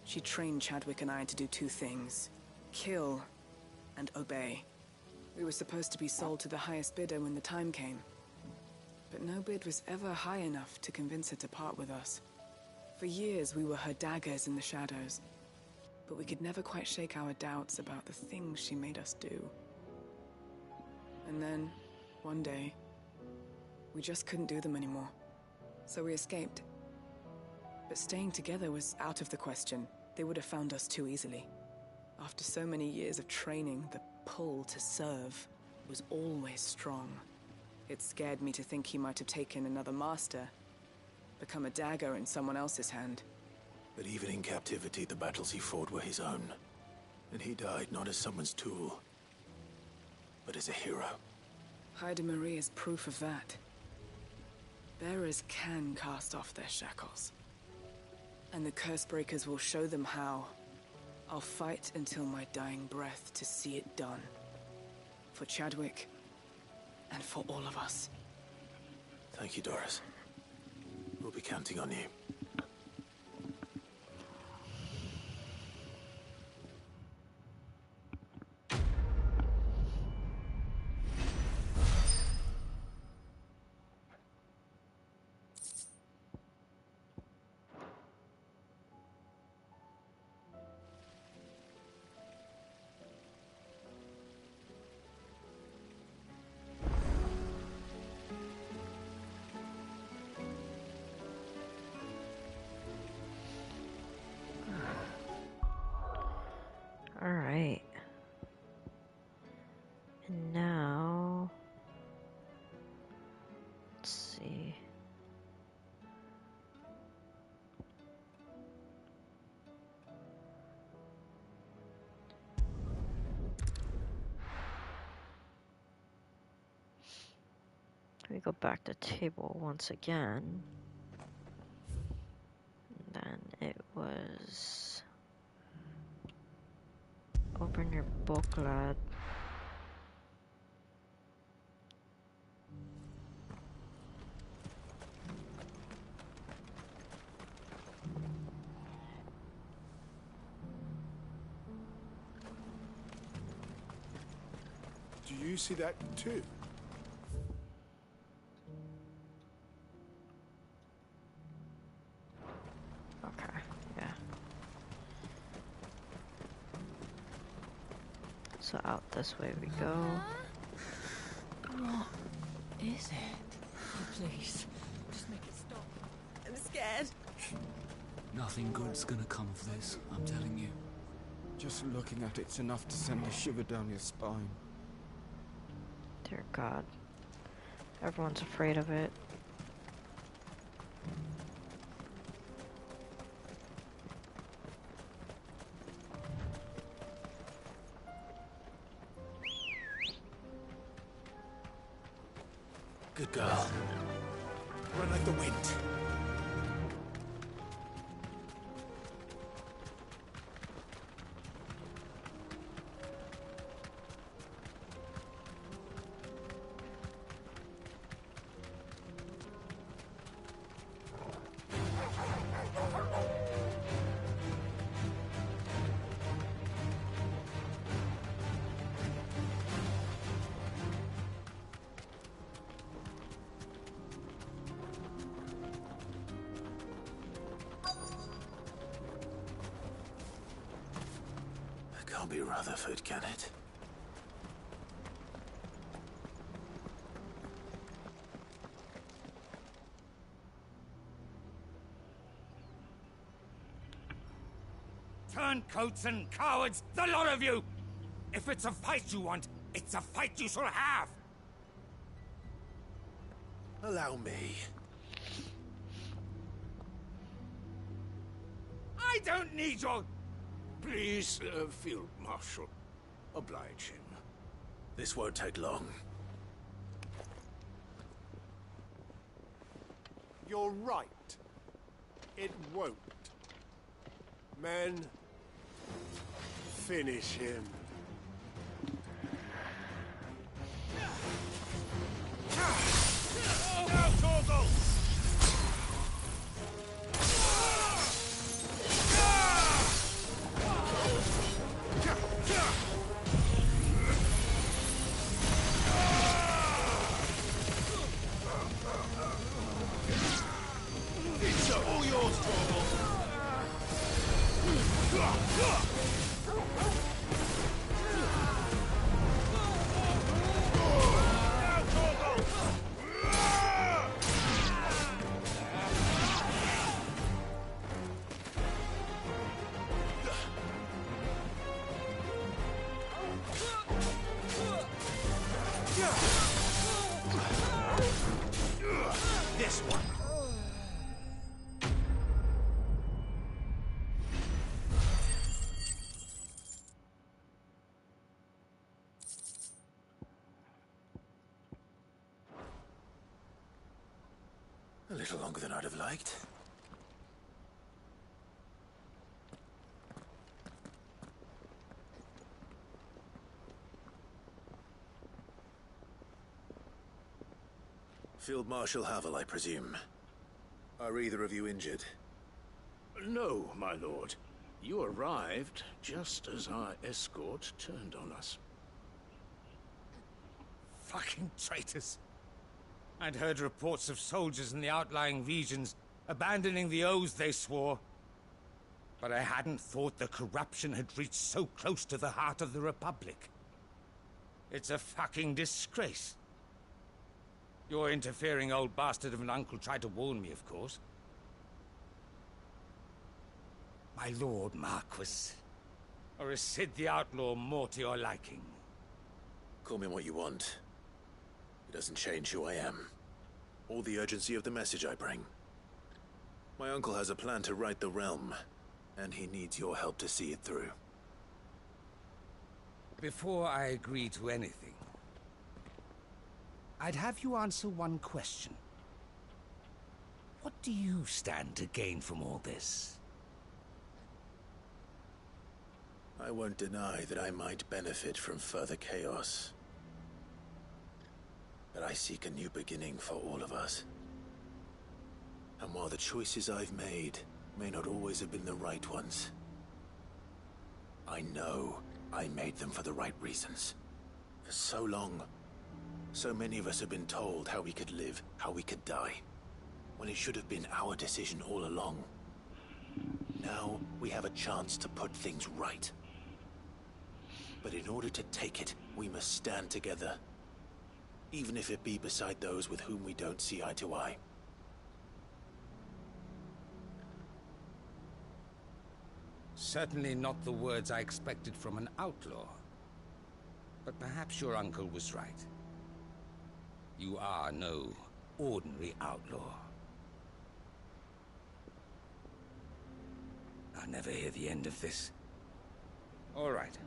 She trained Chadwick and I to do two things. Kill and obey. We were supposed to be sold to the highest bidder when the time came. But no bid was ever high enough to convince her to part with us. For years, we were her daggers in the shadows. But we could never quite shake our doubts about the things she made us do. And then, one day, we just couldn't do them anymore. So we escaped. But staying together was out of the question. They would have found us too easily. After so many years of training, the pull to serve was always strong. It scared me to think he might have taken another master, become a dagger in someone else's hand. But even in captivity, the battles he fought were his own. And he died not as someone's tool, but as a hero. Haida Marie is proof of that. Bearers can cast off their shackles. And the Cursebreakers will show them how. I'll fight until my dying breath to see it done. For Chadwick, and for all of us. Thank you, Doris. We'll be counting on you. Alright. And now... let's see. We go back to table once again. And then it was... open your book, lad. Do you see that too? So out this way we go. What is it? Oh, please, just make it stop. I'm scared. Nothing good's gonna come of this, I'm telling you. Just looking at it's enough to send a shiver down your spine. Dear God. Everyone's afraid of it. Good girl. Run like the wind. Can't be Rutherford, can it? Turncoats and cowards, the lot of you! If it's a fight you want, it's a fight you shall have! Allow me. I don't need your... Please, Field Marshal, oblige him. This won't take long. You're right. It won't. Men, finish him. Now, Torgal! It's all yours, Torgal. This one. A little longer than I'd have liked. Field Marshal Havel, I presume. Are either of you injured? No, my lord. You arrived just as our escort turned on us. Fucking traitors. I'd heard reports of soldiers in the outlying regions abandoning the oaths they swore. But I hadn't thought the corruption had reached so close to the heart of the Republic. It's a fucking disgrace. Your interfering old bastard of an uncle tried to warn me, of course. My lord Marquis. Or is Sid the Outlaw more to your liking? Call me what you want. It doesn't change who I am. Or the urgency of the message I bring. My uncle has a plan to right the realm, and he needs your help to see it through. Before I agree to anything, I'd have you answer one question. What do you stand to gain from all this? I won't deny that I might benefit from further chaos. But I seek a new beginning for all of us. And while the choices I've made may not always have been the right ones, I know I made them for the right reasons. For so long, so many of us have been told how we could live, how we could die, when it should have been our decision all along. Now we have a chance to put things right. But in order to take it, we must stand together. Even if it be beside those with whom we don't see eye to eye. Certainly not the words I expected from an outlaw. But perhaps your uncle was right. You are no ordinary outlaw. I'll never hear the end of this. All right.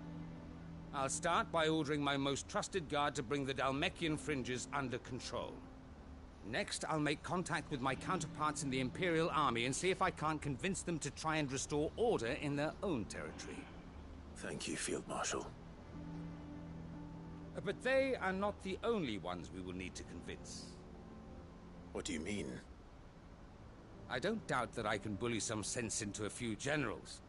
I'll start by ordering my most trusted guard to bring the Dhalmekian fringes under control. Next, I'll make contact with my counterparts in the Imperial Army and see if I can't convince them to try and restore order in their own territory. Thank you, Field Marshal. But they are not the only ones we will need to convince. What do you mean? I don't doubt that I can bully some sense into a few generals.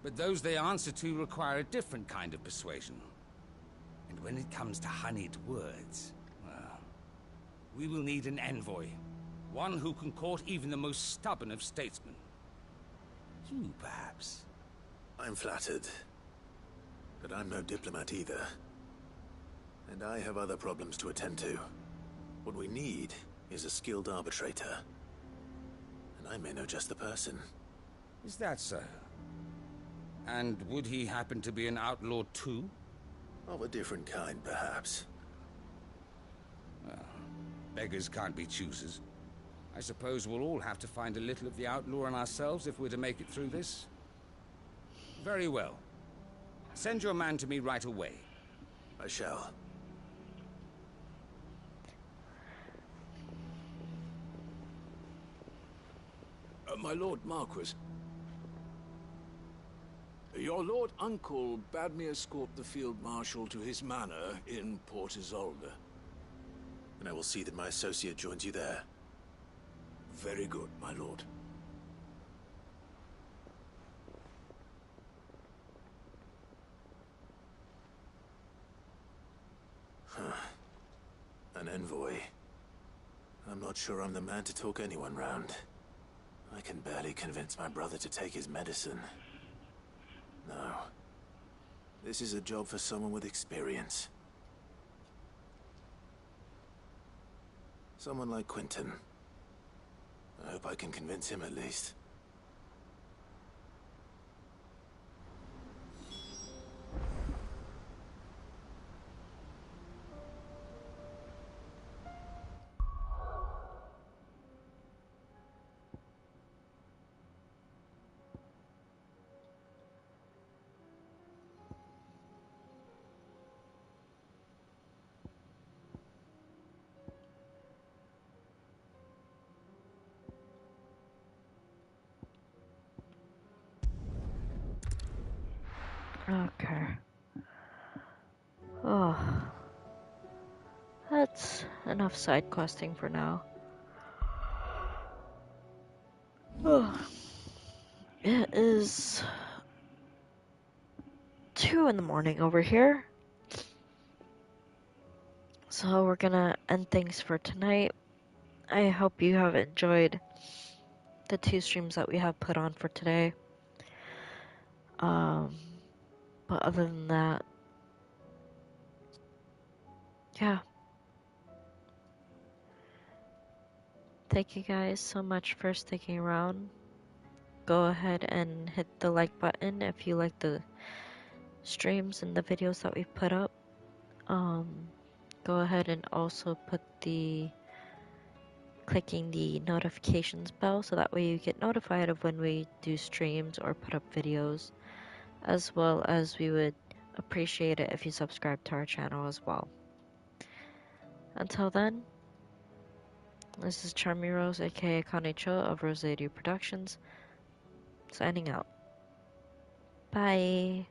But those they answer to require a different kind of persuasion. And when it comes to honeyed words, well, we will need an envoy. One who can court even the most stubborn of statesmen. You, perhaps? I'm flattered. But I'm no diplomat either. And I have other problems to attend to. What we need is a skilled arbitrator. And I may know just the person. Is that so? And would he happen to be an outlaw too? Of a different kind, perhaps. Well, beggars can't be choosers. I suppose we'll all have to find a little of the outlaw in ourselves if we're to make it through this. Very well. Send your man to me right away. I shall. My Lord Marquis. Your Lord Uncle bade me escort the Field Marshal to his manor in Port Isolde. And I will see that my associate joins you there. Very good, my lord. An envoy. I'm not sure I'm the man to talk anyone round. I can barely convince my brother to take his medicine. No. This is a job for someone with experience. Someone like Quentin. I hope I can convince him at least. Okay. Oh. That's enough side questing for now. Oh. It is 2 in the morning over here. So we're gonna end things for tonight. I hope you have enjoyed the 2 streams that we have put on for today. But other than that, yeah. Thank you guys so much for sticking around. Go ahead and hit the like button if you like the streams and the videos that we've put up. Go ahead and also put clicking the notifications bell so that way you get notified of when we do streams or put up videos, as well as we would appreciate it if you subscribe to our channel as well. Until then, this is Charmy Rose, aka Akane Cho of Roseiryu Productions, signing out. Bye.